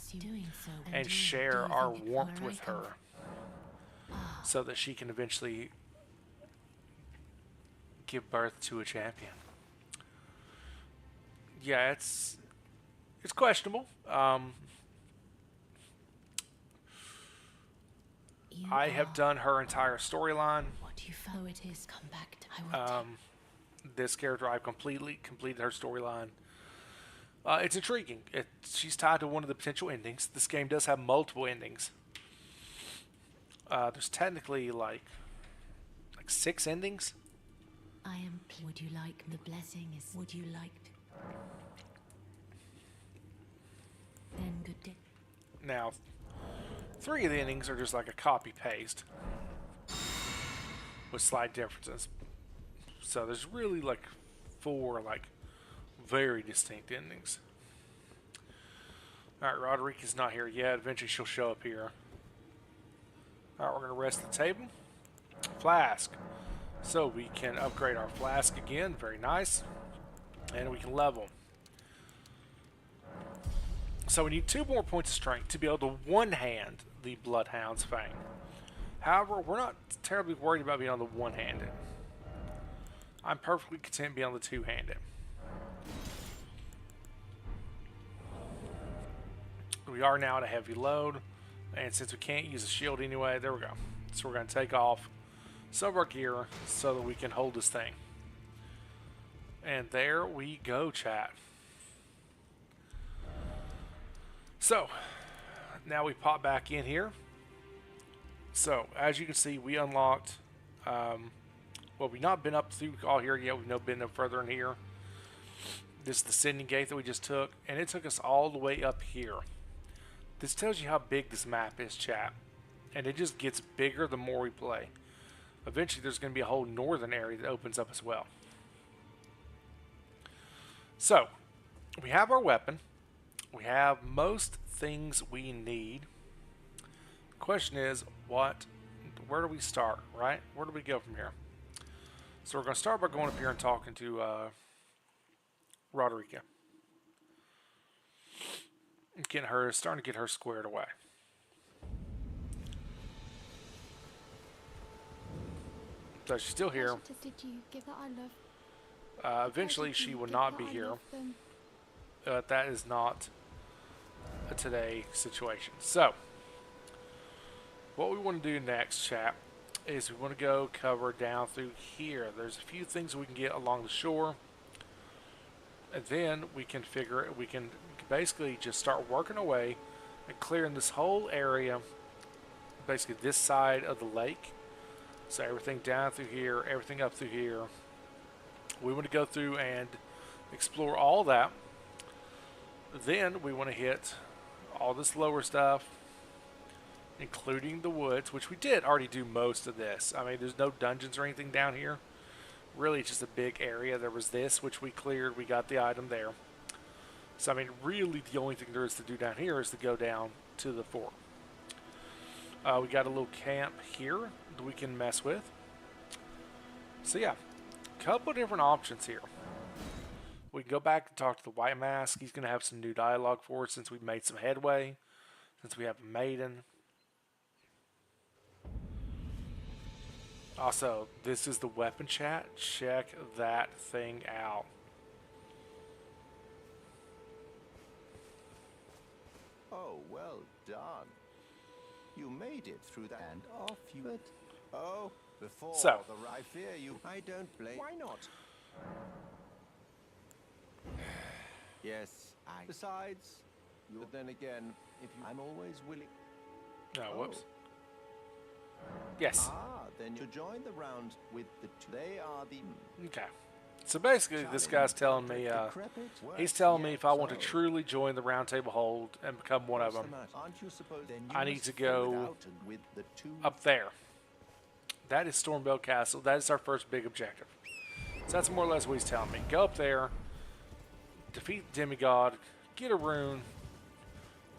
A: and share our warmth with her. so that she can eventually give birth to a champion. Yeah, it's questionable. I have done her entire storyline.
C: What you foe it is, come back to I will
A: This character, I've completely completed her storyline. It's intriguing. She's tied to one of the potential endings. This game does have multiple endings. There's technically like 6 endings.
C: I am. Would you like the blessing? Is would you like to? Then good day.
A: Now, 3 of the endings are just like a copy paste with slight differences. So there's really like 4 like very distinct endings. Alright, Roderica's not here yet. Eventually she'll show up here. Alright, we're going to rest the table. Flask. So we can upgrade our flask again. Very nice. And we can level. So we need 2 more points of strength to be able to one-hand the Bloodhound's Fang. However, we're not terribly worried about being on the one-handed. I'm perfectly content being on the two-handed. We are now at a heavy load, and since we can't use a shield anyway, there we go. So we're going to take off some of our gear so that we can hold this thing. And there we go, chat. So, now we pop back in here. So, as you can see, we unlocked, well, we've not been up through all here yet. We've no been no further in here. This is the sending gate that we just took, and it took us all the way up here. This tells you how big this map is, chat. And it just gets bigger the more we play. Eventually, there's going to be a whole northern area that opens up as well. So, we have our weapon. We have most things we need. The question is, where do we start, right? Where do we go from here? So we're going to start by going up here and talking to Roderica. Starting to get her squared away. So she's still here.
F: Did you give that I love?
A: Eventually she will not be here. That is not a today situation. So, what we want to do next, chat, is we want to go cover down through here. There's a few things we can get along the shore. And then we can basically just start working away and clearing this whole area, basically this side of the lake. So everything down through here, everything up through here. We want to go through and explore all that. Then we want to hit all this lower stuff, including the woods, which we did already do most of this. I mean, there's no dungeons or anything down here. Really, it's just a big area. There was this, which we cleared. We got the item there. So, I mean, really the only thing there is to do down here is to go down to the fort. We got a little camp here that we can mess with. So, yeah, a couple different options here. We can go back and talk to the White Mask. He's going to have some new dialogue for us since we've made some headway. Since we have a maiden. Also, this is the weapon chat. Check that thing out.
B: Oh, well done. You made it through that, and off you went. Oh, before I fear you. I don't blame. Why not? Yes, besides, but then again, I'm always willing.
A: Oh, whoops. Yes.
B: Then to join the round with the two. They are the.
A: Okay. So basically, this guy's telling me, he's telling me if I want to truly join the Round Table Hold and become one of them, I need to go up there. That is Stormbell Castle. That is our first big objective. So that's more or less what he's telling me. Go up there, defeat the demigod, get a rune,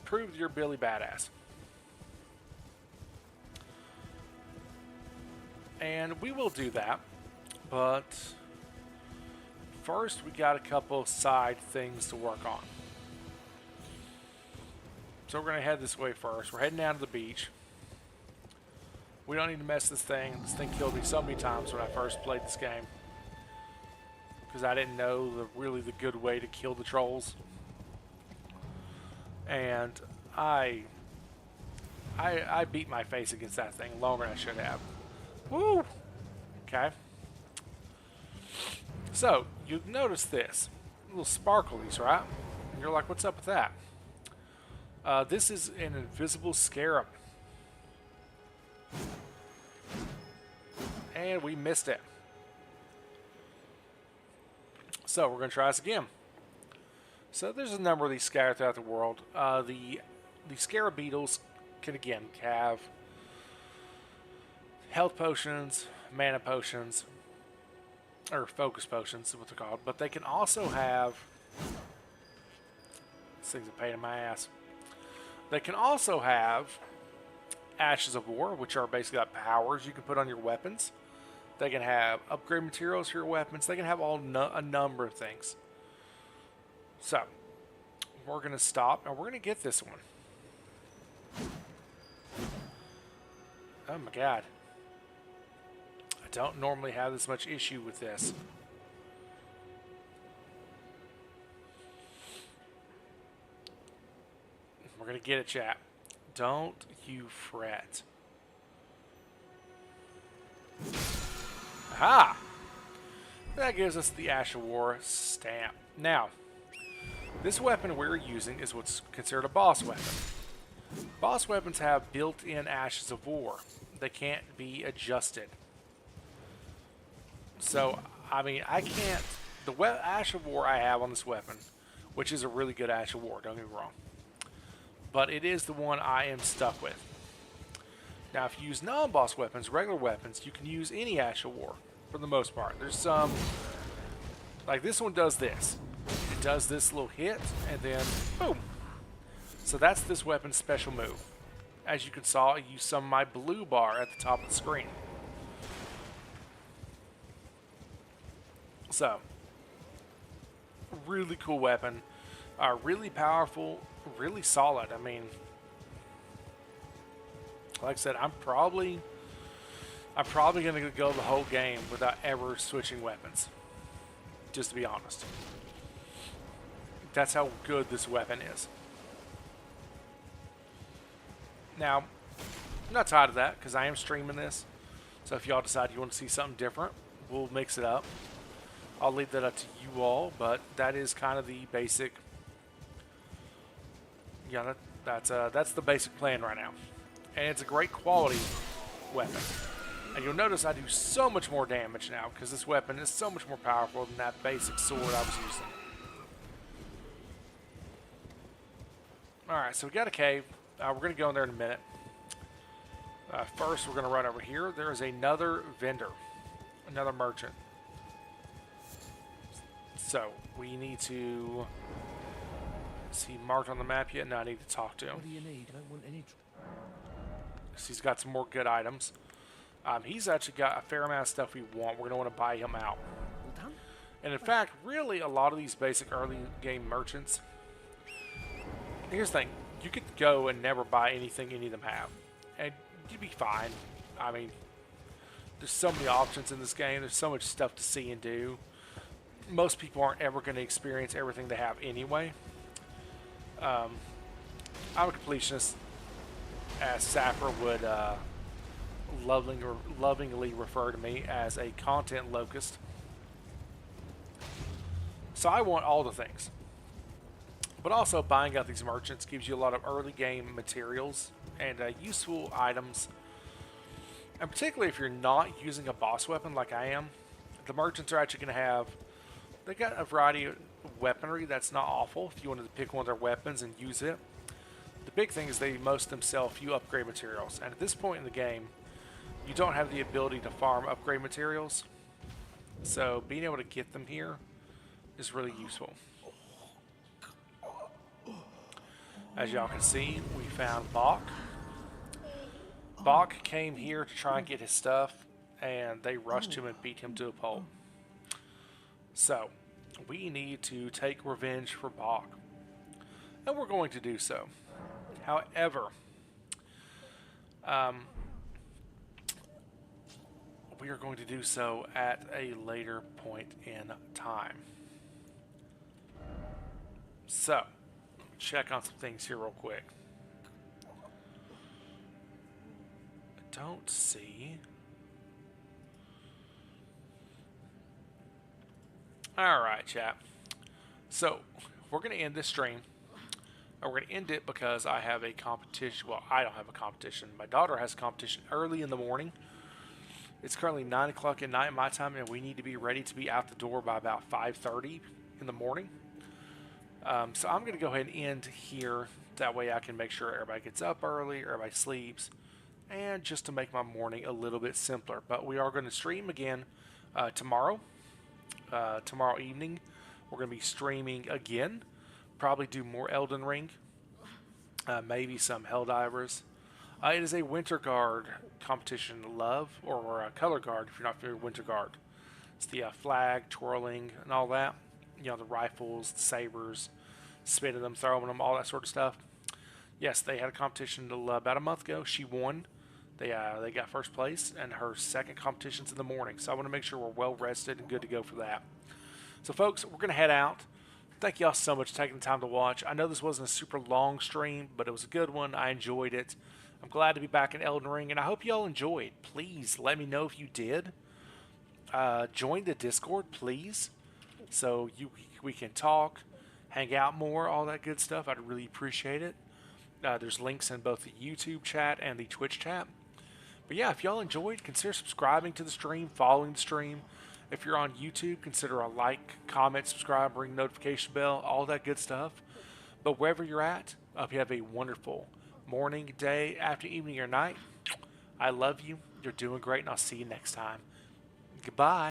A: prove you're Billy Badass. And we will do that, but first we got a couple side things to work on. So we're going to head this way first. We're heading down to the beach. We don't need to mess this thing. This thing killed me so many times when I first played this game. Because I didn't know really the good way to kill the trolls. And I beat my face against that thing longer than I should have. Woo! Okay. So, you notice this. Little sparklies, right? And you're like, what's up with that? This is an invisible scarab. And we missed it. So, we're going to try this again. So, there's a number of these scattered throughout the world. The scarab beetles can, again, have health potions, mana potions, or focus potions is what they're called, but they can also have, this thing's a pain in my ass, they can also have Ashes of War, which are basically like powers you can put on your weapons. They can have upgrade materials for your weapons. They can have a number of things. So, we're going to stop, and we're going to get this one. Oh my god. I don't normally have this much issue with this. We're going to get it, chat. Don't you fret. Aha! That gives us the Ash of War stamp. Now, this weapon we're using is what's considered a boss weapon. Boss weapons have built-in Ashes of War. They can't be adjusted. So, I mean, I can't... The Ash of War I have on this weapon, which is a really good Ash of War, don't get me wrong. But it is the one I am stuck with. Now, if you use non-boss weapons, regular weapons, you can use any Ash of War, for the most part. There's some... Like, this one does this. It does this little hit, and then, boom! So that's this weapon's special move. As you can see, I use some of my blue bar at the top of the screen. So, really cool weapon. Really powerful, really solid. I mean, like I said, I'm probably going to go the whole game without ever switching weapons. Just to be honest. That's how good this weapon is. Now, I'm not tired of that because I am streaming this. So if y'all decide you want to see something different, we'll mix it up. I'll leave that up to you all, but that is kind of the basic. Yeah, that's the basic plan right now, and it's a great quality weapon. And you'll notice I do so much more damage now because this weapon is so much more powerful than that basic sword I was using. All right, so we got a cave. We're going to go in there in a minute. First, we're going to run over here. There is another vendor, another merchant. So, we need to... Is he marked on the map yet? No, I need to talk to him.
D: What do you need? I don't want any...
A: He's got some more good items. He's actually got a fair amount of stuff we want. We're going to want to buy him out.
D: All done?
A: And in fact, really, a lot of these basic early game merchants... Here's the thing. You could go and never buy anything any of them have. And you'd be fine. I mean, there's so many options in this game. There's so much stuff to see and do. Most people aren't ever going to experience everything they have anyway. I'm a completionist, as Sapper would lovingly refer to me as a content locust. So I want all the things. But also buying out these merchants gives you a lot of early game materials and useful items. And particularly if you're not using a boss weapon like I am, the merchants are actually going to have... They got a variety of weaponry that's not awful if you wanted to pick one of their weapons and use it. The big thing is most of them sell a few upgrade materials. And at this point in the game, you don't have the ability to farm upgrade materials. So being able to get them here is really useful. As y'all can see, we found Bach. Bach came here to try and get his stuff, and they rushed him and beat him to a pulp. So, we need to take revenge for Bach. And we're going to do so. However, we are going to do so at a later point in time. So, check on some things here real quick. I don't see. Alright, chat. So, we're going to end this stream. And we're going to end it because I have a competition. Well, I don't have a competition. My daughter has a competition early in the morning. It's currently 9 o'clock at night my time, and we need to be ready to be out the door by about 5:30 in the morning. So I'm going to go ahead and end here. That way I can make sure everybody gets up early, everybody sleeps, and just to make my morning a little bit simpler. But we are going to stream again tomorrow. Tomorrow evening, we're going to be streaming again. Probably do more Elden Ring. Maybe some Helldivers. It is a Winter Guard competition, love, or a Color Guard if you're not familiar with Winter Guard. It's the flag twirling and all that. You know, the rifles, the sabers, spinning them, throwing them, all that sort of stuff. Yes, they had a competition about a month ago. She won. They got first place, and her second competition's in the morning. So I want to make sure we're well rested and good to go for that. So, folks, we're going to head out. Thank y'all so much for taking the time to watch. I know this wasn't a super long stream, but it was a good one. I enjoyed it. I'm glad to be back in Elden Ring, and I hope y'all enjoyed. Please let me know if you did. Join the Discord, please, so we can talk, hang out more, all that good stuff. I'd really appreciate it. There's links in both the YouTube chat and the Twitch chat. But yeah, if y'all enjoyed, consider subscribing to the stream, following the stream. If you're on YouTube, consider a like, comment, subscribe, ring notification bell, all that good stuff. But wherever you're at, I hope you have a wonderful morning, day, afternoon, evening, or night. I love you. You're doing great, and I'll see you next time. Goodbye.